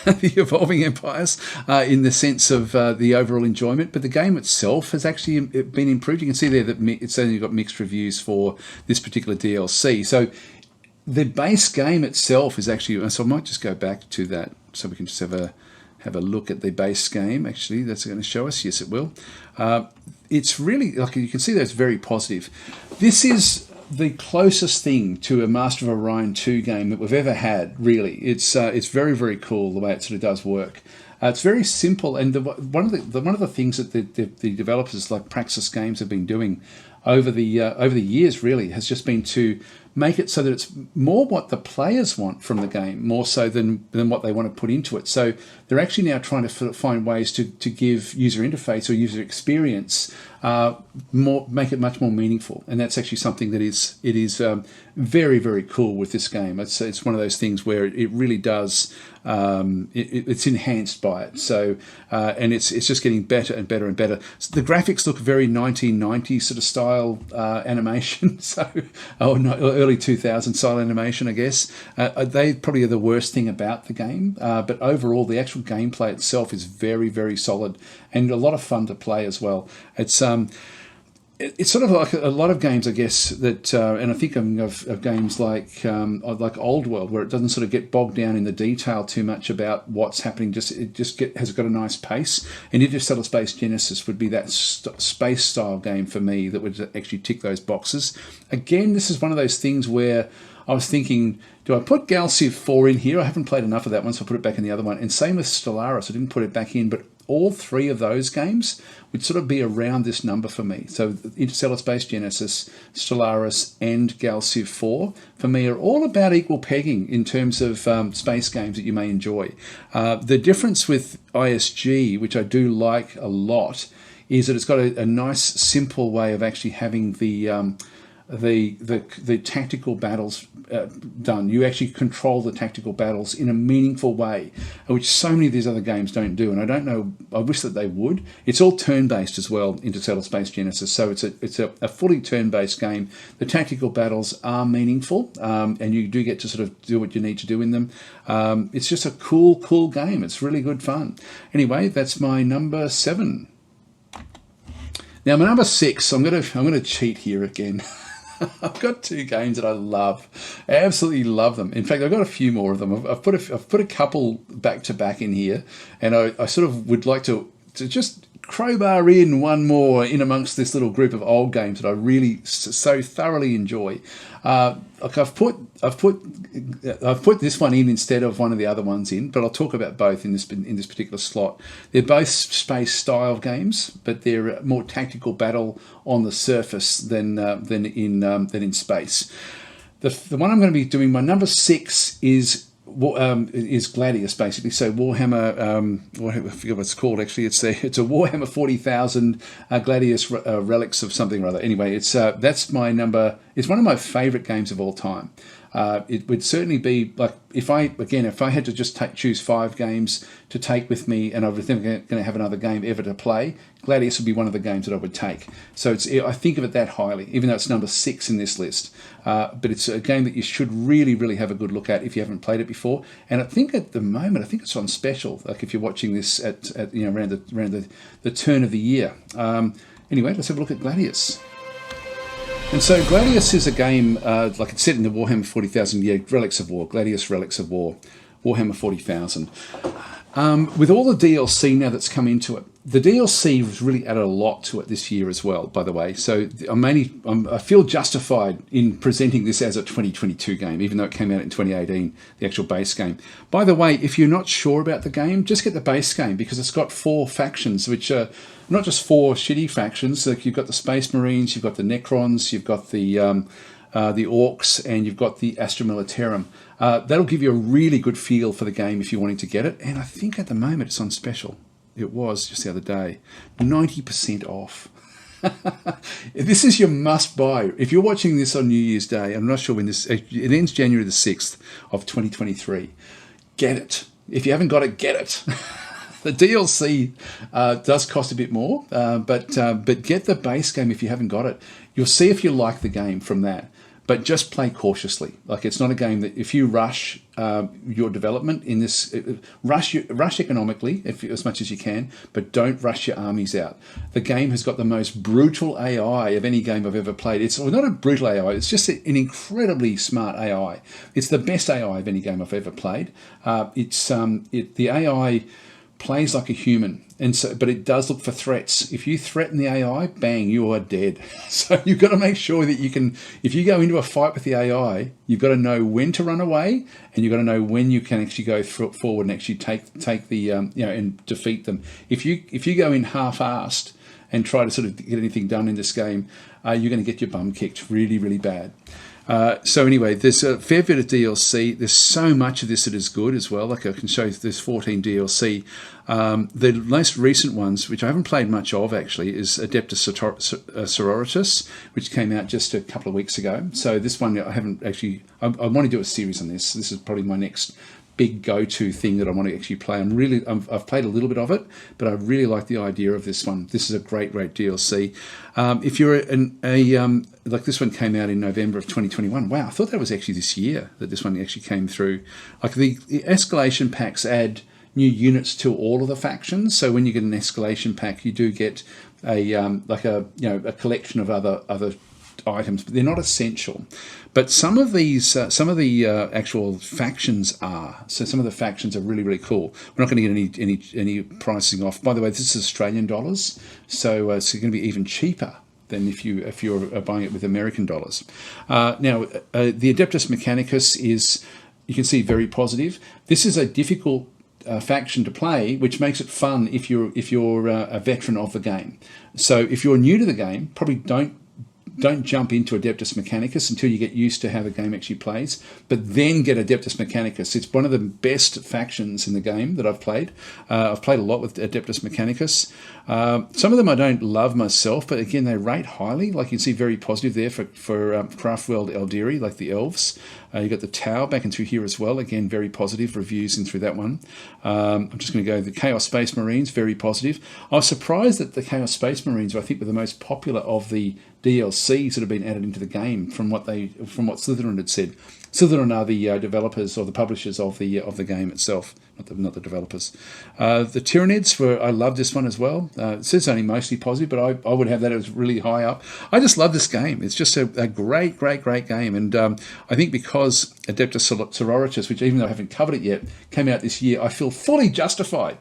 the Evolving Empires, in the sense of the overall enjoyment. But the game itself has actually been improved. You can see there that it's only got mixed reviews for this particular DLC. So the base game itself is actually... So I might just go back to that so we can just have a look at the base game. Actually, that's going to show us. Yes, it will. It's really... like you can see that it's very positive. This is the closest thing to a Master of Orion 2 game that we've ever had, really. It's very, very cool the way it sort of does work. It's very simple, and one of the things that the developers like Praxis Games have been doing over the years really has just been to make it so that it's more what the players want from the game, more so than what they want to put into it. So they're actually now trying to find ways to give user interface or user experience make it much more meaningful, and that's actually something that is very, very cool with this game. It's one of those things where it really does. It's enhanced by it. So and it's just getting better and better and better. So the graphics look very 1990s sort of style animation. So early 2000s style animation, I guess. They probably are the worst thing about the game. But overall, the actual gameplay itself is very, very solid and a lot of fun to play as well. It's sort of like a lot of games, I guess, that, and I think of games like Old World, where it doesn't sort of get bogged down in the detail too much about what's happening. Has got a nice pace. And Interstellar Space Genesis would be that space style game for me that would actually tick those boxes. Again, this is one of those things where I was thinking, do I put Galciv 4 in here? I haven't played enough of that one, so I'll put it back in the other one. And same with Stellaris, I didn't put it back in, but all 3 of those games would sort of be around this number for me. So Interstellar Space Genesis, Stellaris, and Galciv 4 for me are all about equal pegging in terms of space games that you may enjoy. The difference with ISG, which I do like a lot, is that it's got a nice, simple way of actually having the tactical battles done. You actually control the tactical battles in a meaningful way, which so many of these other games don't do. And I don't know, I wish that they would. It's all turn-based as well, Interstellar Space Genesis. So it's a fully turn-based game. The tactical battles are meaningful, and you do get to sort of do what you need to do in them. It's just a cool game. It's really good fun. Anyway, that's my number 7. Now my number 6, I'm gonna cheat here again. I've got 2 games that I love. I absolutely love them. In fact, I've got a few more of them. I've put a couple back to back in here, and I sort of would like to just crowbar in one more in amongst this little group of old games that I really so thoroughly enjoy. I've put this one in instead of one of the other ones in, but I'll talk about both in this particular slot. They're both space style games, but they're more tactical battle on the surface than in space. The one I'm going to be doing, my number 6 is Gladius, basically. So Warhammer, I forget what it's called actually. It's a Warhammer 40,000 Gladius relics of something or other. Anyway, that's my number. It's one of my favourite games of all time. It would certainly be like if I had to just choose 5 games to take with me, and I was never going to have another game ever to play, Gladius would be one of the games that I would take. So I think of it that highly, even though it's number 6 in this list. But it's a game that you should really, really have a good look at if you haven't played it before. And I think at the moment, it's on special. Like if you're watching this at around the turn of the year. Anyway, let's have a look at Gladius. And so Gladius is a game, like it's set in the Warhammer 40,000 year Relics of War, Gladius Relics of War, Warhammer 40,000. With all the DLC now that's come into it, the DLC has really added a lot to it this year as well, by the way. So I feel justified in presenting this as a 2022 game, even though it came out in 2018, the actual base game. By the way, if you're not sure about the game, just get the base game, because it's got 4 factions, which are not just 4 shitty factions. Like you've got the Space Marines, you've got the Necrons, you've got the Orcs, and you've got the Astra Militarum. That'll give you a really good feel for the game if you're wanting to get it. And I think at the moment it's on special. It was just the other day, 90% off. This is your must buy. If you're watching this on New Year's Day, I'm not sure when it ends January the 6th of 2023. Get it. If you haven't got it, get it. The DLC does cost a bit more, but get the base game if you haven't got it. You'll see if you like the game from that. But just play cautiously. Like it's not a game that if you rush your development in this, rush economically as much as you can, but don't rush your armies out. The game has got the most brutal AI of any game I've ever played. It's not a brutal AI. It's just an incredibly smart AI. It's the best AI of any game I've ever played. The AI plays like a human, but it does look for threats. If you threaten the AI, bang, you are dead. So you've got to make sure that you can, if you go into a fight with the AI, you've got to know when to run away, and you've got to know when you can actually go forward and actually take the and defeat them. If you go in half-assed and try to sort of get anything done in this game, you're going to get your bum kicked really, really bad. So anyway, there's a fair bit of DLC. There's so much of this that is good as well. Like I can show you, there's 14 DLC. The most recent ones, which I haven't played much of actually, is Adeptus Sororitas, which came out just a couple of weeks ago. So this one I haven't actually. I want to do a series on this. This is probably my next big go-to thing that I want to actually play. I've played a little bit of it, but I really like the idea of this one. This is a great DLC. If you're like this one came out in November of 2021. Wow, I thought that was actually this year that this one actually came through. Like the escalation packs add new units to all of the factions. So when you get an escalation pack, you do get a collection of other items, but they're not essential. But some of the actual factions are. So some of the factions are really, really cool. We're not going to get any pricing off. By the way, this is Australian dollars, so it's going to be even cheaper than if you're buying it with American dollars. Now, the Adeptus Mechanicus is, you can see, very positive. This is a difficult faction to play, which makes it fun if you're a veteran of the game. So if you're new to the game, probably don't jump into Adeptus Mechanicus until you get used to how the game actually plays, but then get Adeptus Mechanicus. It's one of the best factions in the game that I've played. I've played a lot with Adeptus Mechanicus. Some of them I don't love myself, but again, they rate highly. Like you can see, very positive there for Craftworld Eldiri, like the elves. You've got the Tau back and through here as well. Again, very positive reviews in through that one. I'm just going to go the Chaos Space Marines, very positive. I was surprised that the Chaos Space Marines were, I think, were the most popular of the DLCs that have been added into the game from what Slytherin had said. Slytherin are the developers or the publishers of the game itself, not the developers. The Tyranids I love this one as well. It says only mostly positive, but I would have that as really high up. I just love this game. It's just a great game, and I think because Adeptus Sororitas, which even though I haven't covered it yet, came out this year, I feel fully justified.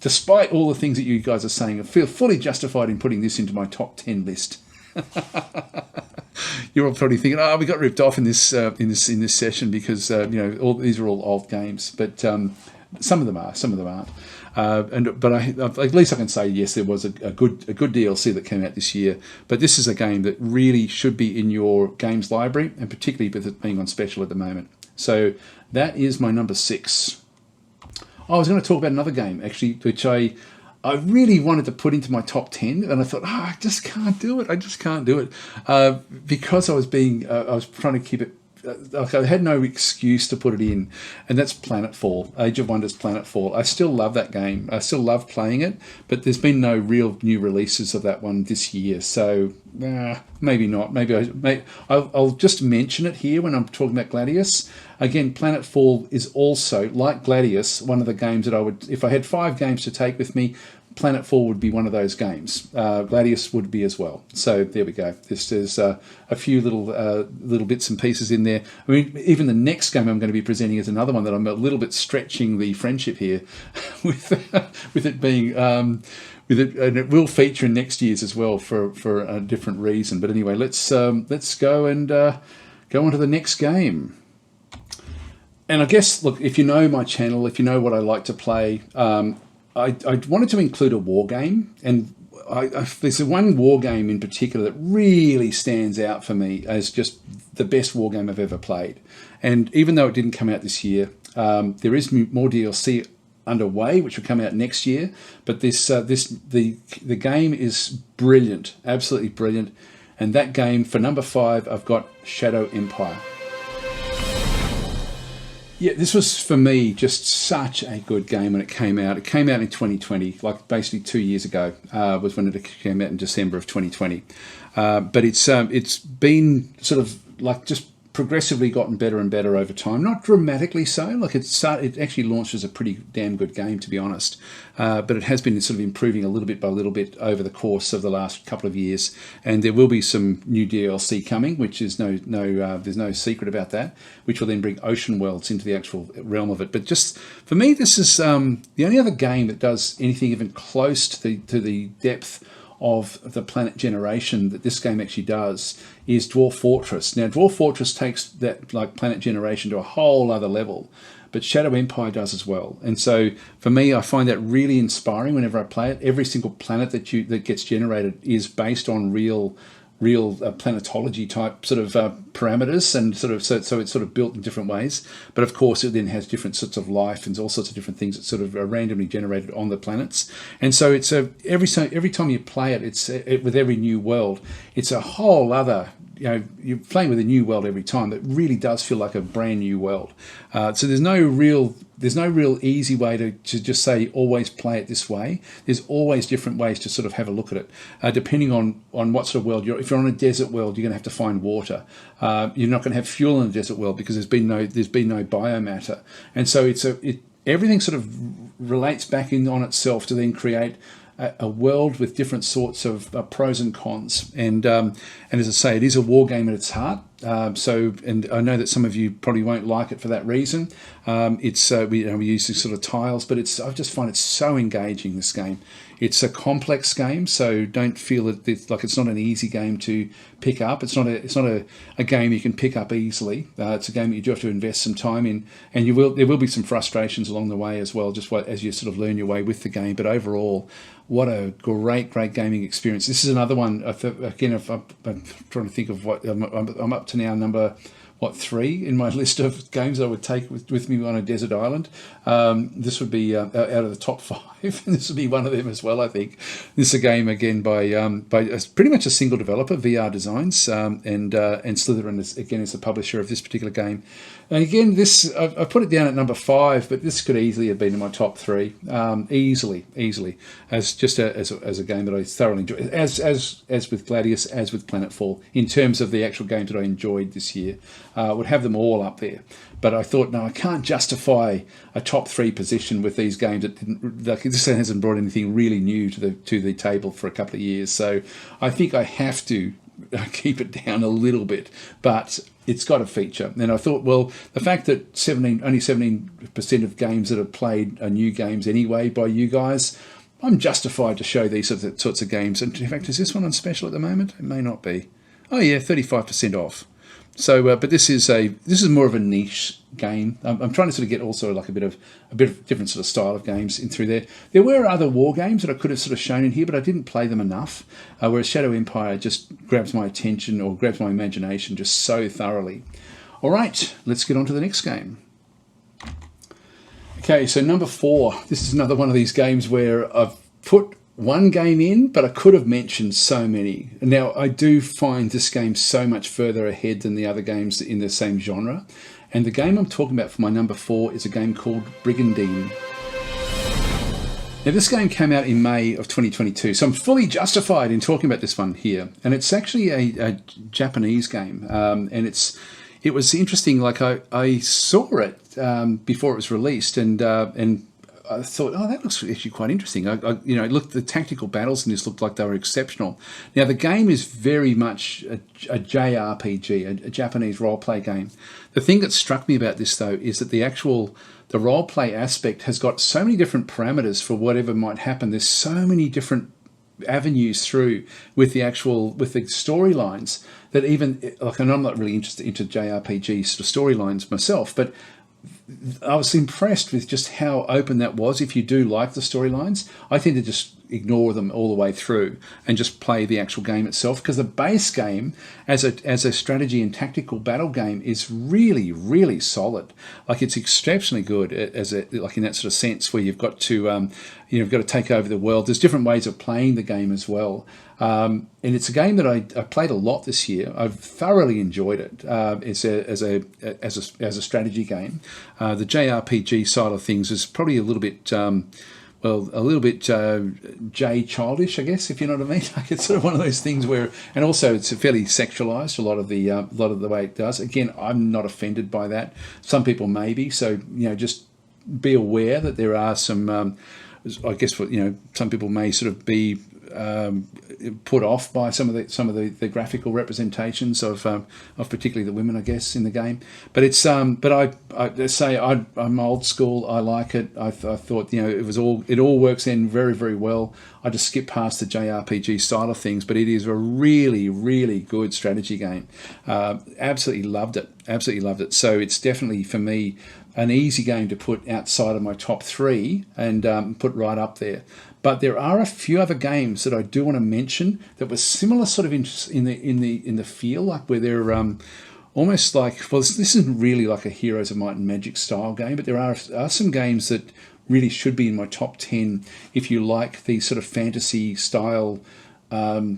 Despite all the things that you guys are saying, I feel fully justified in putting this into my top 10 list. You're all probably thinking, we got ripped off in this session because all these are all old games, but some of them aren't. But at least I can say yes, there was a good DLC that came out this year. But this is a game that really should be in your games library, and particularly with it being on special at the moment. So that is my number 6. I was going to talk about another game actually, which I really wanted to put into my top 10, and I thought, I just can't do it. Because I was trying to keep it like I had no excuse to put it in, and that's Planetfall, Age of Wonders Planetfall. I still love that game. I still love playing it, but there's been no real new releases of that one this year, so maybe not. I'll just mention it here when I'm talking about Gladius. Again, Planetfall is also, like Gladius, one of the games that I would, if I had 5 games to take with me, Planetfall would be one of those games. Gladius would be as well. So there we go. There's a few little bits and pieces in there. I mean, even the next game I'm going to be presenting is another one that I'm a little bit stretching the friendship here with it being with it, and it will feature in next year's as well for a different reason. But anyway, let's go and go on to the next game. And I guess, look, if you know my channel, if you know what I like to play. I wanted to include a war game, and there's one war game in particular that really stands out for me as just the best war game I've ever played. And even though it didn't come out this year, there is more DLC underway, which will come out next year. But the game is brilliant, absolutely brilliant. And that game, for number 5, I've got Shadow Empire. Yeah, this was, for me, just such a good game when it came out. It came out in 2020, like basically 2 years ago, was when it came out in December of 2020. But it's been sort of like just progressively gotten better and better over time. Not dramatically so. Like it actually launched as a pretty damn good game, to be honest. But it has been sort of improving a little bit by little bit over the course of the last couple of years. And there will be some new DLC coming, which is there's no secret about that, which will then bring ocean worlds into the actual realm of it. But just for me, this is the only other game that does anything even close to the depth of the planet generation that this game actually does is Dwarf Fortress. Now, Dwarf Fortress takes that like planet generation to a whole other level, but Shadow Empire does as well. And so for me, I find that really inspiring whenever I play it. Every single planet that gets generated is based on real planetology type sort of parameters, and so it's sort of built in different ways. But of course, it then has different sorts of life and all sorts of different things that sort of are randomly generated on the planets. And so it's every time you play it, with every new world, it's a whole other. You're playing with a new world every time that really does feel like a brand new world. So there's no real easy way to just say always play it this way. There's always different ways to sort of have a look at it, depending on what sort of world you're. If you're on a desert world, you're going to have to find water. You're not going to have fuel in a desert world because there's been no biomatter, and so everything sort of relates back on itself to then create a world with different sorts of pros and cons. And as I say, it is a war game at its heart. And I know that some of you probably won't like it for that reason. We use these sort of tiles, but I just find it so engaging, this game. It's a complex game, so don't feel that it's not an easy game to pick up. It's not a game you can pick up easily. It's a game that you do have to invest some time in, and there will be some frustrations along the way as well, just as you sort of learn your way with the game. But overall, what a great gaming experience. This is another one. Again, if I'm trying to think of what I'm up to now, number 3 in my list of games I would take with me on a desert island. This would be out of the top 5. This would be one of them as well, I think. This is a game, again, by pretty much a single developer, VR Designs, and Slytherin is the publisher of this particular game. And again, I've put it down at number 5, but this could easily have been in my top 3, easily, as a game that I thoroughly enjoy, as with Gladius, as with Planetfall, in terms of the actual games that I enjoyed this year. Would have them all up there. But I thought, no, I can't justify a top 3 position with these games that this hasn't brought anything really new to the table for a couple of years. So I think I have to keep it down a little bit, but it's got a feature. And I thought, well, the fact that only 17% of games that are played are new games anyway by you guys, I'm justified to show these sorts of games. And in fact, is this one on special at the moment? It may not be. Oh yeah, 35% off. So, but this is more of a niche game. I'm trying to sort of get also like a bit of different sort of style of games in through there. There were other war games that I could have sort of shown in here, but I didn't play them enough. Whereas Shadow Empire just grabs my attention or grabs my imagination just so thoroughly. All right, let's get on to the next game. Okay, so number 4. This is another one of these games where I've put one game in, but I could have mentioned so many. Now, I do find this game so much further ahead than the other games in the same genre. And the game I'm talking about for my number 4 is a game called Brigandine. Now, this game came out in May of 2022, so I'm fully justified in talking about this one here. And it's actually a Japanese game, and it was interesting. Like I saw it before it was released, and I thought, oh, that looks actually quite interesting. The tactical battles in this looked like they were exceptional. Now, the game is very much a JRPG, a Japanese role-play game. The thing that struck me about this, though, is that the role-play aspect has got so many different parameters for whatever might happen. There's so many different avenues through with the storylines that even, like, and I'm not really interested into JRPG sort of storylines myself, but I was impressed with just how open that was. If you do like the storylines, I tend to just ignore them all the way through and just play the actual game itself, because the base game as a strategy and tactical battle game is really, really solid. Like, it's exceptionally good like in that sort of sense where you've got to you've got to take over the world. There's different ways of playing the game as well. And it's a game that I played a lot this year. I've thoroughly enjoyed it as a strategy game. The JRPG side of things is probably a little bit childish, I guess, if you know what I mean. Like, it's sort of one of those things where, and also it's fairly sexualized. A lot of the way it does. Again, I'm not offended by that. Some people may be. So just be aware that there are some. I guess some people may sort of be put off by some of the graphical representations of particularly the women, I guess, in the game. But it's I say I'm old school. I like it. I thought it all works in very, very well. I just skip past the JRPG style of things, but it is a really, really good strategy game. Absolutely loved it. So it's definitely, for me, an easy game to put outside of my top 3 and put right up there. But there are a few other games that I do want to mention that were similar sort of in the feel, like where they're almost like, well, this isn't really like a Heroes of Might and Magic style game, but there are some games that really should be in my top 10 if you like these sort of fantasy style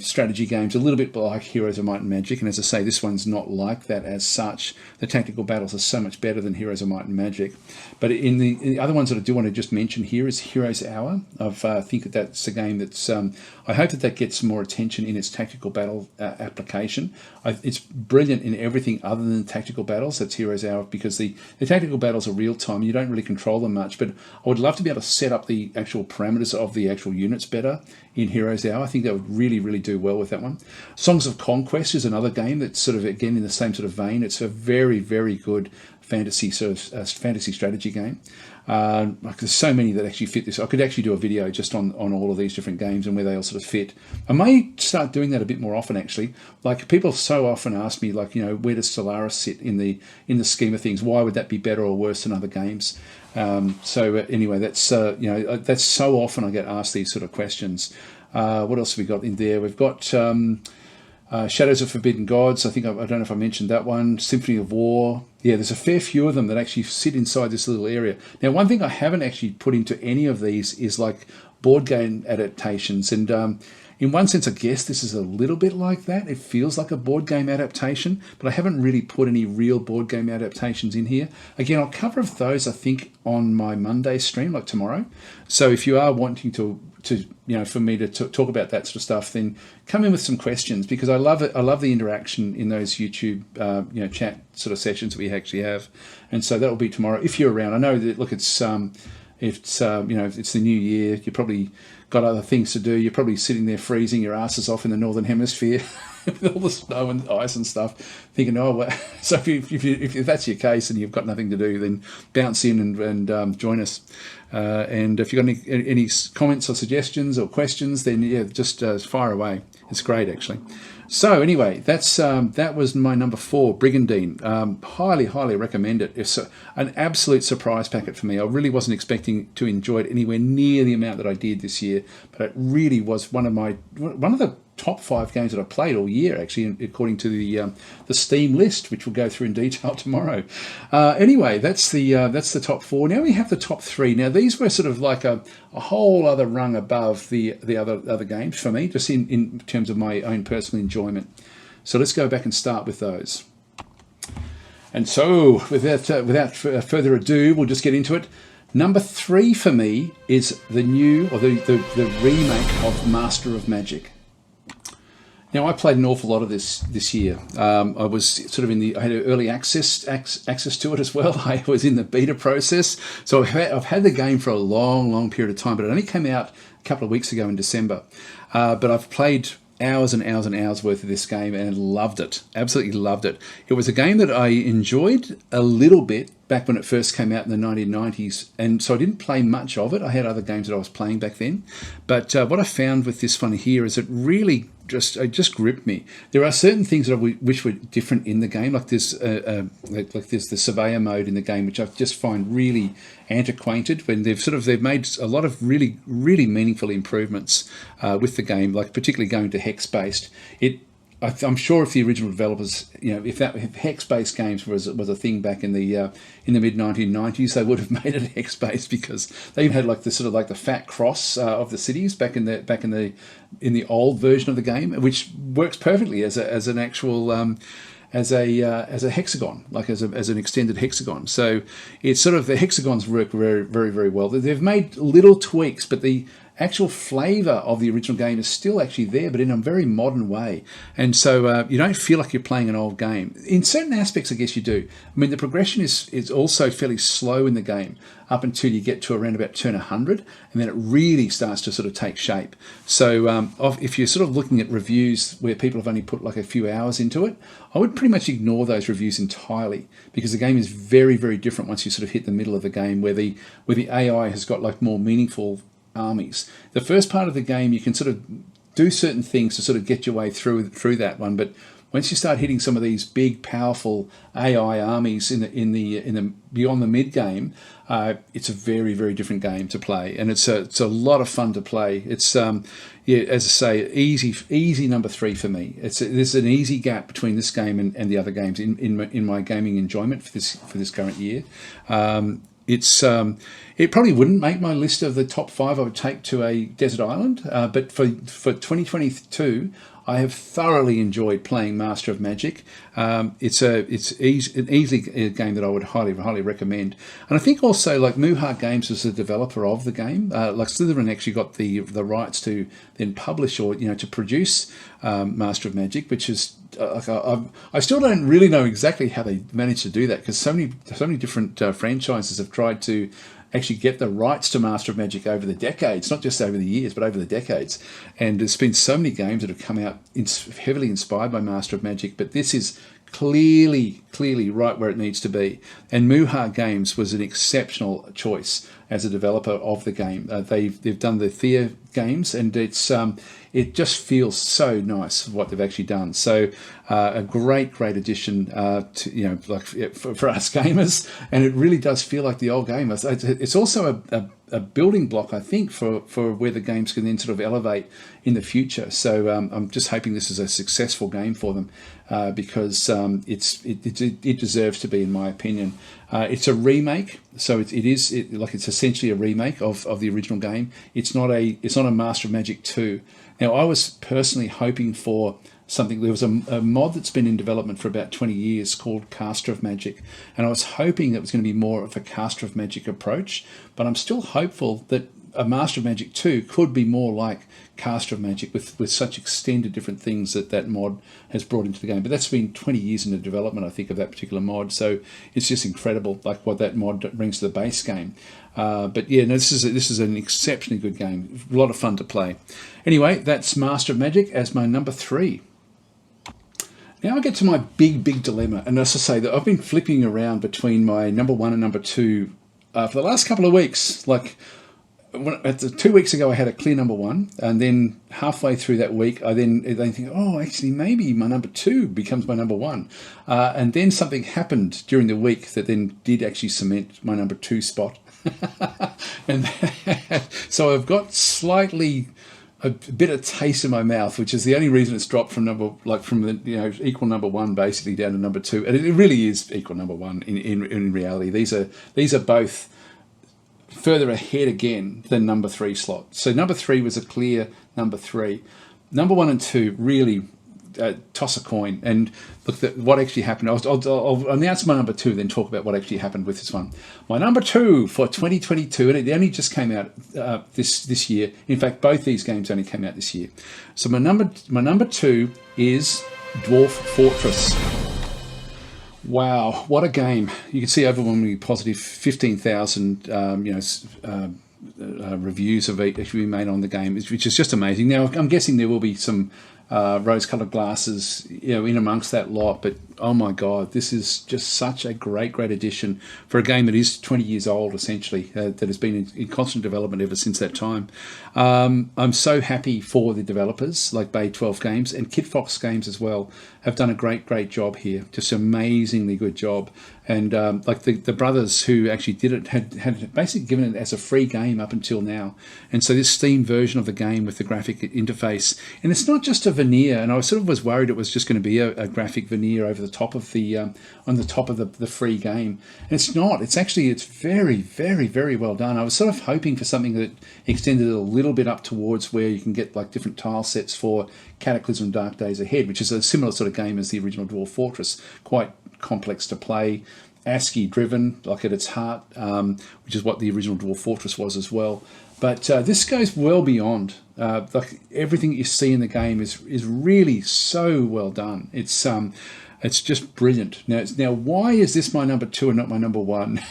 strategy games, a little bit like Heroes of Might and Magic. And as I say, this one's not like that as such. The tactical battles are so much better than Heroes of Might and Magic. But in the other ones that I do want to just mention here is Heroes Hour. I think that's a game that's, I hope that gets more attention in its tactical battle application. It's brilliant in everything other than tactical battles. That's Heroes Hour, because the tactical battles are real time. You don't really control them much, but I would love to be able to set up the actual parameters of the actual units better in Heroes Hour. I think that would really, really do well with that one. Songs of Conquest is another game that's sort of, again, in the same sort of vein. It's a very, very good fantasy fantasy strategy game. Like, there's so many that actually fit this. I could actually do a video just on all of these different games and where they all sort of fit. I may start doing that a bit more often, actually. Like, people so often ask me, like, where does Stellaris sit in the scheme of things? Why would that be better or worse than other games? Anyway, that's that's so often I get asked these sort of questions. What else have we got in there? We've got Shadows of Forbidden Gods. I don't know if I mentioned that one. Symphony of War. Yeah, there's a fair few of them that actually sit inside this little area. Now, one thing I haven't actually put into any of these is like board game adaptations. And in one sense, I guess this is a little bit like that. It feels like a board game adaptation, but I haven't really put any real board game adaptations in here. Again, I'll cover those, I think, on my Monday stream, like tomorrow. So if you are wanting to for me to talk about that sort of stuff, then come in with some questions, because I love it. I love the interaction in those YouTube chat sort of sessions that we actually have, and so that'll be tomorrow if you're around. I know that, look, it's it's the new year. You probably got other things to do. You're probably sitting there freezing your asses off in the northern hemisphere with all the snow and ice and stuff, thinking, oh, well. So if that's your case and you've got nothing to do, then bounce in and join us. And if you've got any comments or suggestions or questions, then just fire away. It's great, actually. So anyway, that was my number 4, Brigandine. Highly, highly recommend it. It's an absolute surprise packet for me. I really wasn't expecting to enjoy it anywhere near the amount that I did this year, but it really was one of the top 5 games that I played all year, actually, according to the Steam list, which we'll go through in detail tomorrow. Anyway, that's the top 4. Now we have the top 3. Now these were sort of like a whole other rung above the other games for me, just in terms of my own personal enjoyment. So let's go back and start with those. And so, without further ado, we'll just get into it. Number 3 for me is the new, or the remake of Master of Magic. Now, I played an awful lot of this year. I was sort of I had early access to it as well. I was in the beta process, so I've had the game for a long period of time. But it only came out a couple of weeks ago in December. But I've played hours and hours and hours worth of this game and loved it. Absolutely loved it. It was a game that I enjoyed a little bit back when it first came out in the 1990s, and so I didn't play much of it. I had other games that I was playing back then, but what I found with this one here is it really just gripped me. There are certain things that I wish were different in the game, like there's there's the surveyor mode in the game, which I just find really antiquated. When they've made a lot of really meaningful improvements with the game, like particularly going to hex based. I'm sure if the original developers, if hex-based games was a thing back in the mid 1990s, they would have made it hex-based, because they even had like the fat cross of the cities back in the old version of the game, which works perfectly as an actual as a hexagon, like as an extended hexagon. So it's the hexagons work very well. They've made little tweaks, but the actual flavour of the original game is still actually there, but in a very modern way. And so you don't feel like you're playing an old game. In certain aspects, I guess you do. I mean, the progression is also fairly slow in the game up until you get to around about turn 100, and then it really starts to sort of take shape. So if you're sort of looking at reviews where people have only put like a few hours into it, I would pretty much ignore those reviews entirely, because the game is very different once you sort of hit the middle of the game, where the AI has got like more meaningful armies. The first part of the game, you can sort of do certain things to sort of get your way through that one, but once you start hitting some of these big, powerful AI armies in the beyond the mid game, it's a very different game to play, and it's a lot of fun to play. It's as I say, easy number 3 for me. There's an easy gap between this game and the other games in my gaming enjoyment for this current year. It probably wouldn't make my list of the top 5 I would take to a desert island, but for 2022, I have thoroughly enjoyed playing Master of Magic. It's an easy game that I would highly recommend. And I think also, like, Muha Games was the developer of the game. Like Slytherin actually got the rights to then publish or to produce Master of Magic, which is I still don't really know exactly how they managed to do that, because so many different franchises have tried to actually get the rights to Master of Magic over the decades, not just over the years, but over the decades. And there's been so many games that have come out heavily inspired by Master of Magic, but this is clearly right where it needs to be. And Muha Games was an exceptional choice as a developer of the game. They've done the Thea games, and it just feels so nice what they've actually done. So a great addition to for us gamers, and it really does feel like the old game. It's also a building block, I think, for where the games can then sort of elevate in the future. So I'm just hoping this is a successful game for them, because it deserves to be, in my opinion. It's a remake, so it's essentially a remake of the original game. It's not a Master of Magic 2. Now, I was personally hoping for something. There was a mod that's been in development for about 20 years called Caster of Magic, and I was hoping it was going to be more of a Caster of Magic approach, but I'm still hopeful that a Master of Magic 2 could be more like Caster of Magic with such extended different things that mod has brought into the game. But that's been 20 years into development, I think, of that particular mod, so it's just incredible, like what that mod brings to the base game. But yeah, no, this is an exceptionally good game, a lot of fun to play. Anyway, that's Master of Magic as my number 3. Now I get to my big dilemma, and as I say, that I've been flipping around between my number 1 and number 2 for the last couple of weeks. Like, 2 weeks ago, I had a clear number 1, and then halfway through that week, I then think, oh, actually, maybe my number 2 becomes my number 1. And then something happened during the week that then did actually cement my number 2 spot. And so I've got slightly a bit of taste in my mouth, which is the only reason it's dropped from the equal number one basically down to number two, and it really is equal number one in reality. These are both further ahead again than number three slot. So number three was a clear number three. Number one and two really toss a coin and look at what actually happened. I'll announce my number two, then talk about what actually happened with this one. My number two for 2022, and it only just came out this year. In fact, both these games only came out this year. So my number two is Dwarf Fortress. Wow, what a game! You can see overwhelmingly positive 15,000 reviews have actually been made on the game, which is just amazing. Now I'm guessing there will be some rose-colored glasses, in amongst that lot. But oh my God, this is just such a great addition for a game that is 20 years old, essentially, that has been in constant development ever since that time. I'm so happy for the developers like Bay 12 Games and Kid Fox Games as well. Have done a great job here, just amazingly good job. And like the brothers who actually did it had basically given it as a free game up until now. And so this Steam version of the game with the graphic interface, and it's not just a veneer. And I was worried it was just going to be a graphic veneer over the top of the on the top of the free game. And it's not. It's very well done. I was sort of hoping for something that extended a little bit up towards where you can get like different tile sets for Cataclysm Dark Days Ahead, which is a similar sort of game as the original Dwarf Fortress. Quite complex to play, ASCII driven, like at its heart, which is what the original Dwarf Fortress was as well. But this goes well beyond. Like everything that you see in the game is really so well done. It's just brilliant. Now, why is this my number two and not my number one?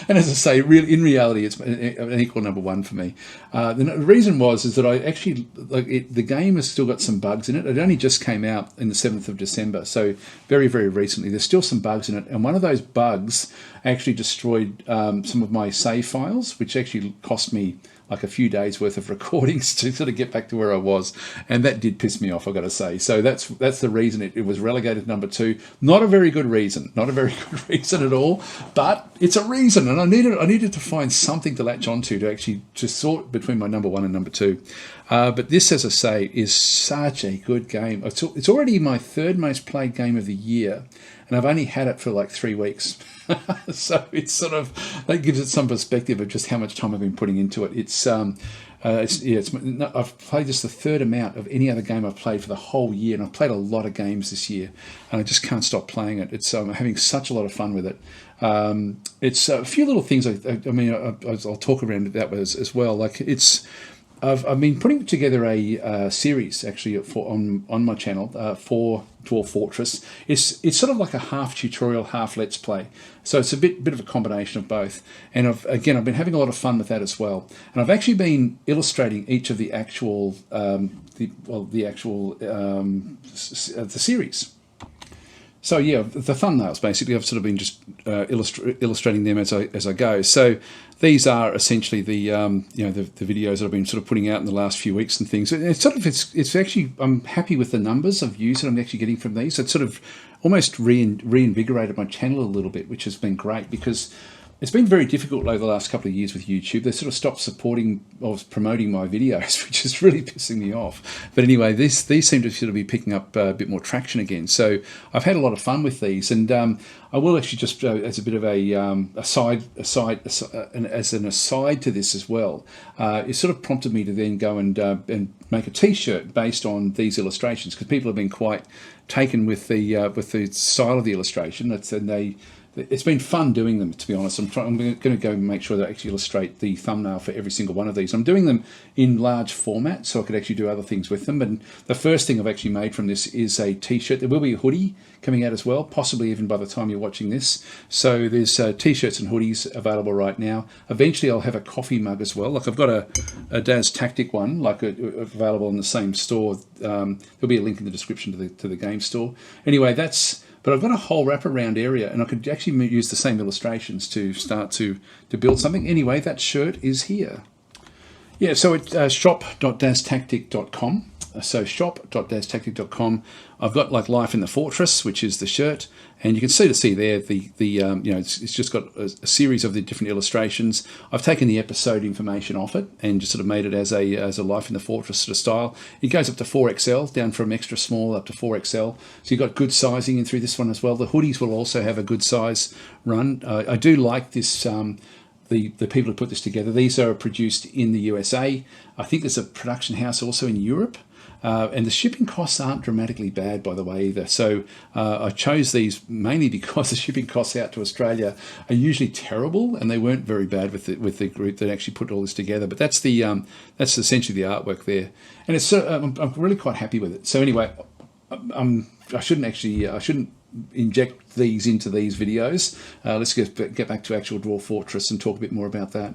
And as I say, in reality, it's an equal number one for me. The reason is that I actually the game has still got some bugs in it. It only just came out in the 7th of December, so very recently. There's still some bugs in it, and one of those bugs actually destroyed some of my save files, which actually cost me like a few days worth of recordings to sort of get back to where I was, and that did piss me off, I've got to say. So that's the reason it was relegated number two. Not a very good reason, at all, but it's a reason, and I needed to find something to latch onto to actually just sort between my number one and number two. But this, as I say, is such a good game. It's already my third most played game of the year, and I've only had it for like 3 weeks. So it's sort of, that gives it some perspective of just how much time I've been putting into it. I've played just the third amount of any other game I've played for the whole year, and I've played a lot of games this year, and I just can't stop playing it. I'm having such a lot of fun with it. It's a few little things. I'll talk around that as well. Like I've been putting together a series actually on my channel for Dwarf Fortress. It's sort of like a half tutorial, half let's play. So it's a bit of a combination of both. And I've been having a lot of fun with that as well. And I've actually been illustrating each of the series. So yeah, the thumbnails basically, I've sort of been just illustrating them as I go. So these are essentially the videos that I've been sort of putting out in the last few weeks and things. It's actually, I'm happy with the numbers of views that I'm actually getting from these. It's sort of almost reinvigorated my channel a little bit, which has been great because it's been very difficult over the last couple of years with YouTube. They sort of stopped supporting or promoting my videos, which is really pissing me off. But anyway, these seem to sort of be picking up a bit more traction again. So I've had a lot of fun with these, and I will actually just as a bit of an aside to this as well. It sort of prompted me to then go and make a T-shirt based on these illustrations, because people have been quite taken with the style of the illustration. It's been fun doing them, to be honest. I'm going to go and make sure that I actually illustrate the thumbnail for every single one of these. I'm doing them in large format, so I could actually do other things with them. And the first thing I've actually made from this is a T-shirt. There will be a hoodie coming out as well, possibly even by the time you're watching this. So there's T-shirts and hoodies available right now. Eventually I'll have a coffee mug as well. Like I've got a DasTactic one, available in the same store. There'll be a link in the description to the game store. Anyway, but I've got a whole wraparound area, and I could actually use the same illustrations to start to build something. Anyway, that shirt is here. Yeah, so it's shop.dastactic.com. So shop.dastactic.com. I've got like Life in the Fortress, which is the shirt, and you can see there it's just got a series of the different illustrations. I've taken the episode information off it and just sort of made it as a Life in the Fortress sort of style. It goes up to 4XL, down from extra small up to 4XL. So you've got good sizing in through this one as well. The hoodies will also have a good size run. I do like this. The people who put this together, these are produced in the USA. I think there's a production house also in Europe. And the shipping costs aren't dramatically bad, by the way, either. So I chose these mainly because the shipping costs out to Australia are usually terrible, and they weren't very bad with the group that actually put all this together. But that's that's essentially the artwork there, and it's I'm really quite happy with it. So anyway, I shouldn't inject these into these videos. Let's get back to actual Dwarf Fortress and talk a bit more about that.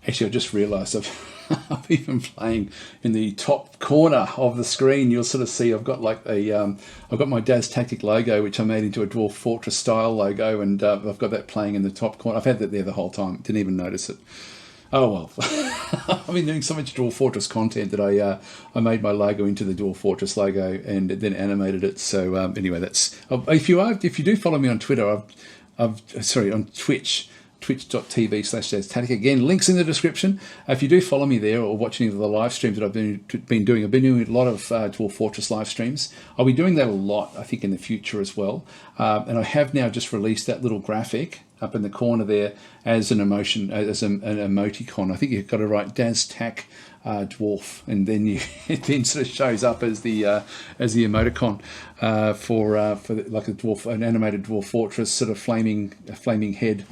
Actually, I just realised I've even playing in the top corner of the screen. You'll sort of see I've got like I've got my DasTactic logo, which I made into a Dwarf Fortress style logo, and I've got that playing in the top corner. I've had that there the whole time. Didn't even notice it. Oh well, I've been doing so much Dwarf Fortress content that I made my logo into the Dwarf Fortress logo and then animated it. So anyway, that's if you do follow me on Twitter, on Twitch. Twitch.tv/DasTactic. Again, links in the description. If you do follow me there or watch any of the live streams that I've been doing, I've been doing a lot of Dwarf Fortress live streams. I'll be doing that a lot, I think, in the future as well. And I have now just released that little graphic up in the corner there as an emoticon. I think you've got to write DasTac dwarf, and then it then sort of shows up as the emoticon for like an animated Dwarf Fortress sort of flaming head.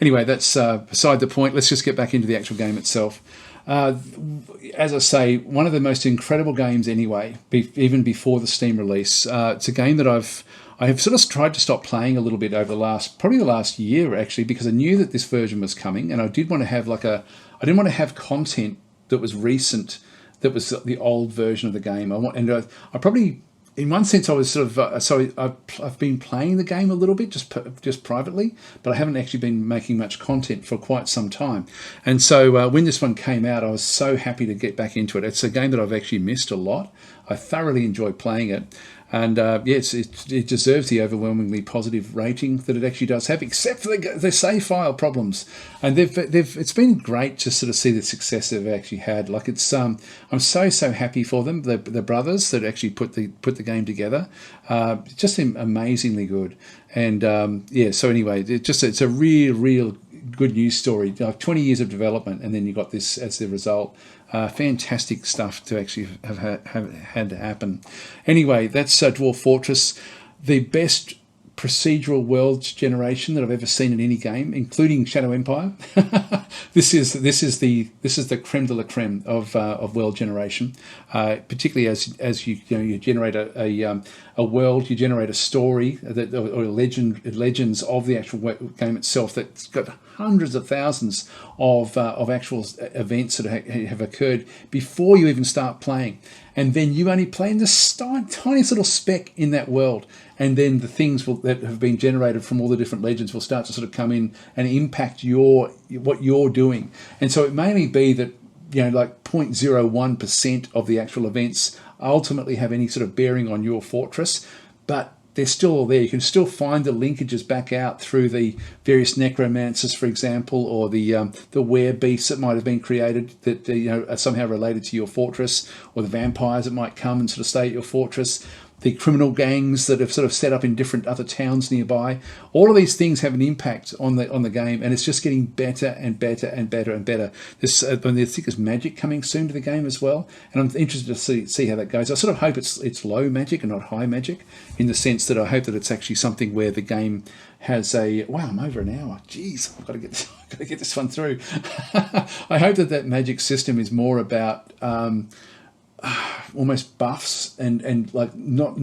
Anyway, that's beside the point. Let's just get back into the actual game itself. As I say, one of the most incredible games anyway, even before the Steam release. It's a game that I have sort of tried to stop playing a little bit over the last year, actually, because I knew that this version was coming, and I did want to have I didn't want to have content that was recent, that was the old version of the game. I probably, in one sense, I was sort of I've been playing the game a little bit just privately, but I haven't actually been making much content for quite some time. And so when this one came out, I was so happy to get back into it. It's a game that I've actually missed a lot. I thoroughly enjoy playing it. And yes, it deserves the overwhelmingly positive rating that it actually does have, except for the save file problems. And it's been great to sort of see the success they've actually had. Like I'm so happy for them, the brothers that actually put the game together. Just amazingly good. And so anyway, it's a real good news story. 20 years of development, and then you got this as the result. Fantastic stuff to actually have had to happen. Anyway, that's Dwarf Fortress, the best procedural worlds generation that I've ever seen in any game, including Shadow Empire. This is the creme de la creme of world generation, particularly as you generate a world, you generate a story or legends of the actual game itself that's got hundreds of thousands of actual events that have occurred before you even start playing, and then you only play in this tiniest little speck in that world, and then the things that have been generated from all the different legends will start to sort of come in and impact what you're doing. And so it may only be that like 0.01% of the actual events ultimately have any sort of bearing on your fortress, but they're still there. You can still find the linkages back out through the various necromancers, for example, or the werebeasts that might have been created that are somehow related to your fortress, or the vampires that might come and sort of stay at your fortress, the criminal gangs that have sort of set up in different other towns nearby. All of these things have an impact on the game, and it's just getting better and better and better and better. I think there's magic coming soon to the game as well, and I'm interested to see how that goes. I sort of hope it's low magic and not high magic, in the sense that I hope that it's actually something where the game has I'm over an hour. Jeez, I've got to get this one through. I hope that magic system is more about almost buffs and like not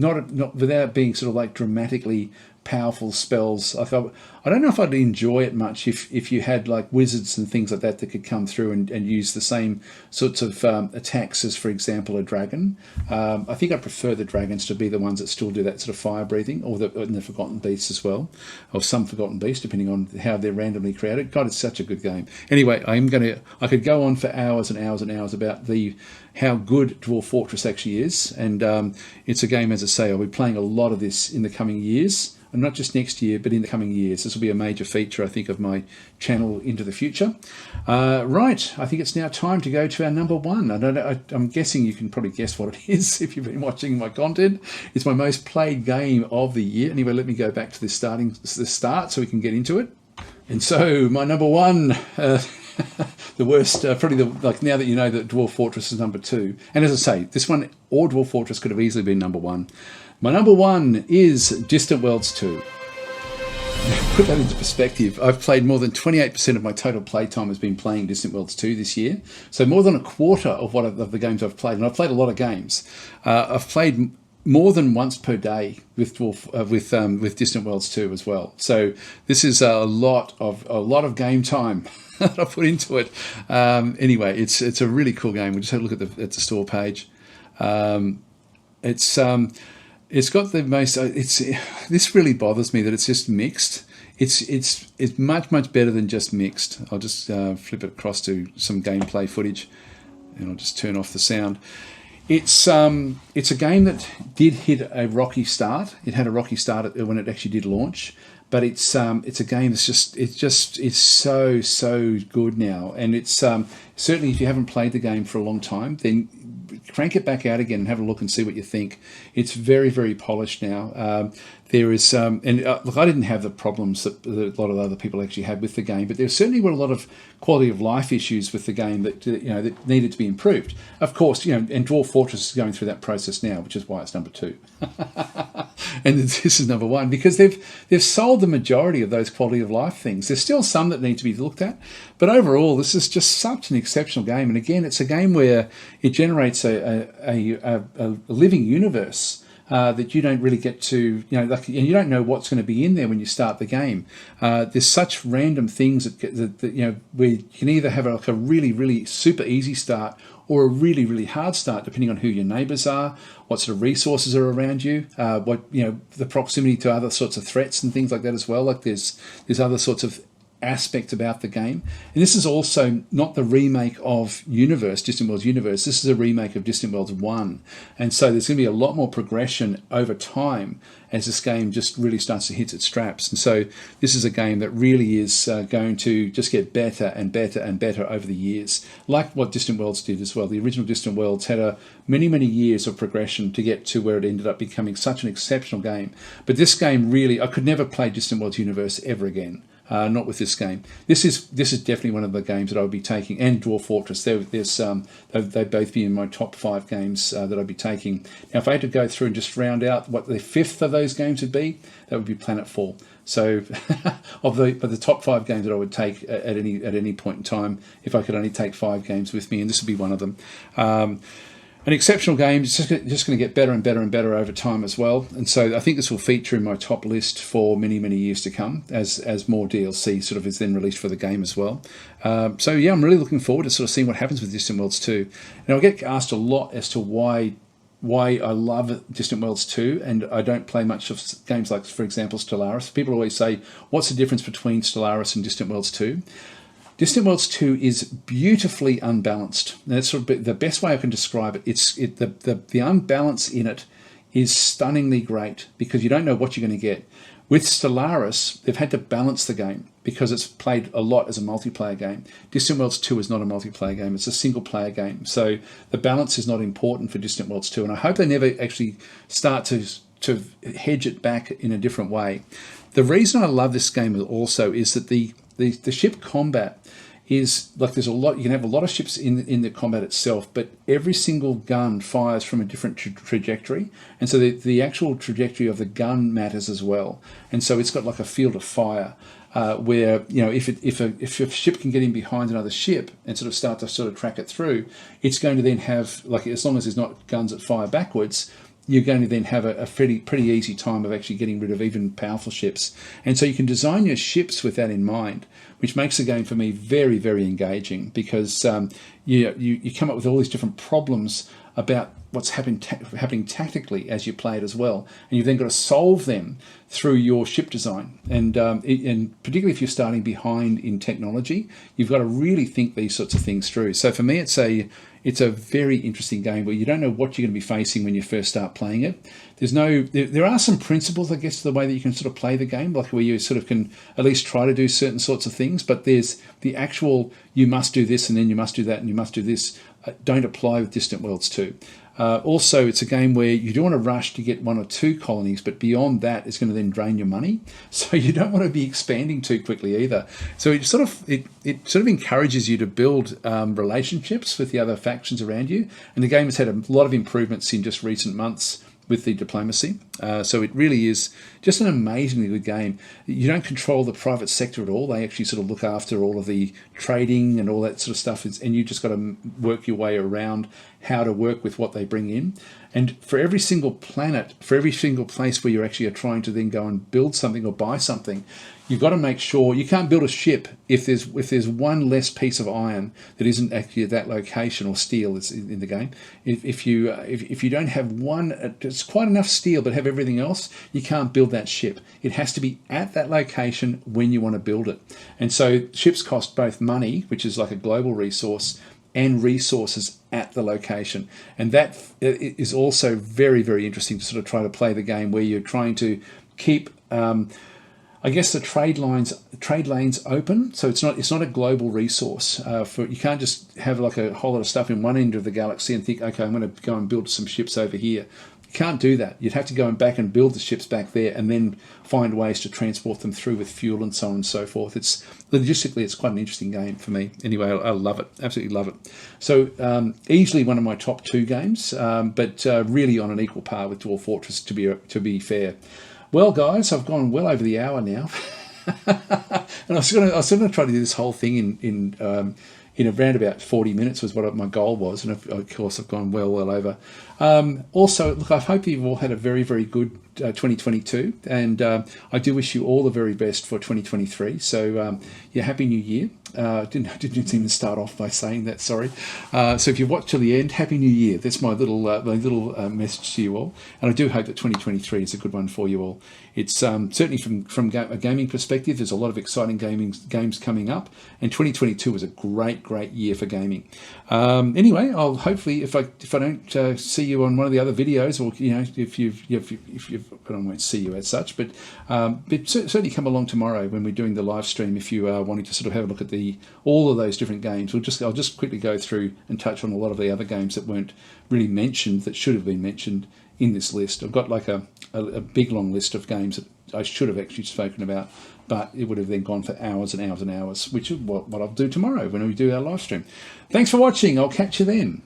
without being sort of like dramatically powerful spells. Like I don't know if I'd enjoy it much if you had like wizards and things like that that could come through and use the same sorts of attacks as, for example, a dragon. I think I prefer the dragons to be the ones that still do that sort of fire breathing, or the Forgotten Beasts as well, or some Forgotten Beasts, depending on how they're randomly created. God, it's such a good game. Anyway, I could go on for hours and hours and hours about how good Dwarf Fortress actually is, and it's a game, as I say, I'll be playing a lot of this in the coming years, and not just next year, but in the coming years. This will be a major feature, I think, of my channel into the future. Right, I think it's now time to go to our number one. I'm guessing you can probably guess what it is if you've been watching my content. It's my most played game of the year. Anyway, let me go back to the start so we can get into it. And so, my number one, the worst, probably now that you know that Dwarf Fortress is number 2. And as I say, this one or Dwarf Fortress could have easily been number 1. My number 1 is Distant Worlds 2. Put that into perspective, I've played more than 28% of my total playtime has been playing Distant Worlds 2 this year. So more than a quarter of the games I've played, and I've played a lot of games. I've played more than once per day with Distant Worlds 2 as well. So this is a lot of game time that I put into it. Anyway, it's a really cool game. We just had a look at the store page. It's got the most. This really bothers me that it's just mixed. It's much better than just mixed. I'll just flip it across to some gameplay footage, and I'll just turn off the sound. It's a game that did hit a rocky start. It had a rocky start when it actually did launch, but it's a game that's it's so good now, and it's certainly, if you haven't played the game for a long time, then crank it back out again and have a look and see what you think. It's very, very polished now. There is, look, I didn't have the problems that a lot of other people actually had with the game, but there certainly were a lot of quality of life issues with the game that that needed to be improved. Of course, and Dwarf Fortress is going through that process now, which is why it's number 2. And this is number 1 because they've solved the majority of those quality of life things. There's still some that need to be looked at, but overall, this is just such an exceptional game. And again, it's a game where it generates a living universe. That you don't really get to, and you don't know what's going to be in there when you start the game. There's such random things that where you can either have a really, really super easy start or a really, really hard start, depending on who your neighbours are, what sort of resources are around you, the proximity to other sorts of threats and things like that as well. Like there's other sorts of aspect about the game. And this is also not the remake of Distant Worlds Universe. This is a remake of Distant Worlds 1. And so there's going to be a lot more progression over time as this game just really starts to hit its straps. And so this is a game that really is going to just get better and better and better over the years, like what Distant Worlds did as well. The original Distant Worlds had many, many years of progression to get to where it ended up becoming such an exceptional game. But this game really, I could never play Distant Worlds Universe ever again. Not with this game. This is definitely one of the games that I would be taking, and Dwarf Fortress. They'd both be in my top 5 games that I'd be taking. Now, if I had to go through and just round out what the 5th of those games would be, that would be Planetfall. So, of the top 5 games that I would take at any point in time, if I could only take 5 games with me, and this would be one of them. An exceptional game. It's just going to get better and better and better over time as well. And so I think this will feature in my top list for many, many years to come as more DLC sort of is then released for the game as well. So yeah, I'm really looking forward to sort of seeing what happens with Distant Worlds 2. And I get asked a lot as to why I love Distant Worlds 2 and I don't play much of games like, for example, Stellaris. People always say, what's the difference between Stellaris and Distant Worlds 2? Distant Worlds 2 is beautifully unbalanced. And that's sort of the best way I can describe it. The unbalance in it is stunningly great because you don't know what you're going to get. With Stellaris, they've had to balance the game because it's played a lot as a multiplayer game. Distant Worlds 2 is not a multiplayer game. It's a single-player game. So the balance is not important for Distant Worlds 2. And I hope they never actually start to hedge it back in a different way. The reason I love this game also is that the ship combat is like there's a lot. You can have a lot of ships in the combat itself, but every single gun fires from a different trajectory, and so the actual trajectory of the gun matters as well. And so it's got like a field of fire where if a ship can get in behind another ship and start to track it through, it's going to then have, like, as long as there's not guns that fire backwards, you're going to then have a pretty easy time of actually getting rid of even powerful ships. And so you can design your ships with that in mind, which makes the game for me very, very engaging, because you come up with all these different problems about what's happening tactically as you play it as well, and you've then got to solve them through your ship design. And particularly if you're starting behind in technology, you've got to really think these sorts of things through. So for me, it's a very interesting game where you don't know what you're going to be facing when you first start playing it. There are some principles, I guess, to the way that you can sort of play the game, like where you sort of can at least try to do certain sorts of things, but there's the actual, you must do this and then you must do that and you must do this, don't apply with Distant Worlds 2. Also, it's a game where you don't want to rush to get 1 or 2 colonies, but beyond that, it's going to then drain your money. So you don't want to be expanding too quickly either. So it sort of encourages you to build relationships with the other factions around you. And the game has had a lot of improvements in just recent months with the diplomacy. So it really is just an amazingly good game. You don't control the private sector at all. They actually sort of look after all of the trading and all that sort of stuff. And you just got to work your way around how to work with what they bring in. And for every single planet, for every single place where you're actually trying to then go and build something or buy something, you've got to make sure you can't build a ship if there's one less piece of iron that isn't actually at that location, or steel is in the game. If you don't have one, it's quite enough steel, but have everything else, you can't build that ship. It has to be at that location when you want to build it. And so ships cost both money, which is like a global resource, and resources at the location. And that is also very, very interesting to sort of try to play the game where you're trying to keep I guess the trade lanes open, so it's not a global resource. You can't just have like a whole lot of stuff in one end of the galaxy and think, okay, I'm going to go and build some ships over here. You can't do that. You'd have to go back and build the ships back there, and then find ways to transport them through with fuel and so on and so forth. Logistically, it's quite an interesting game for me. Anyway, I love it, absolutely love it. So easily one of my top 2 games, but really on an equal par with Dwarf Fortress, to be fair. Well, guys, I've gone well over the hour now, and I was going to try to do this whole thing in around about 40 minutes was what my goal was, and of course I've gone well over. Also, look, I hope you've all had a very, very good 2022, and I do wish you all the very best for 2023. So, yeah, Happy New Year. Didn't even start off by saying that, sorry. So if you've watched till the end, Happy New Year. That's my little message to you all. And I do hope that 2023 is a good one for you all. It's certainly from a gaming perspective, there's a lot of exciting games coming up, and 2022 was a great year for gaming. Anyway, I'll hopefully, if I don't see you on one of the other videos, or if you've I won't see you as such, but certainly come along tomorrow when we're doing the live stream. If you are wanting to sort of have a look at all of those different games, I'll just quickly go through and touch on a lot of the other games that weren't really mentioned, that should have been mentioned in this list. I've got like a big long list of games that I should have actually spoken about, but it would have then gone for hours and hours and hours, which is what I'll do tomorrow when we do our live stream. Thanks for watching. I'll catch you then.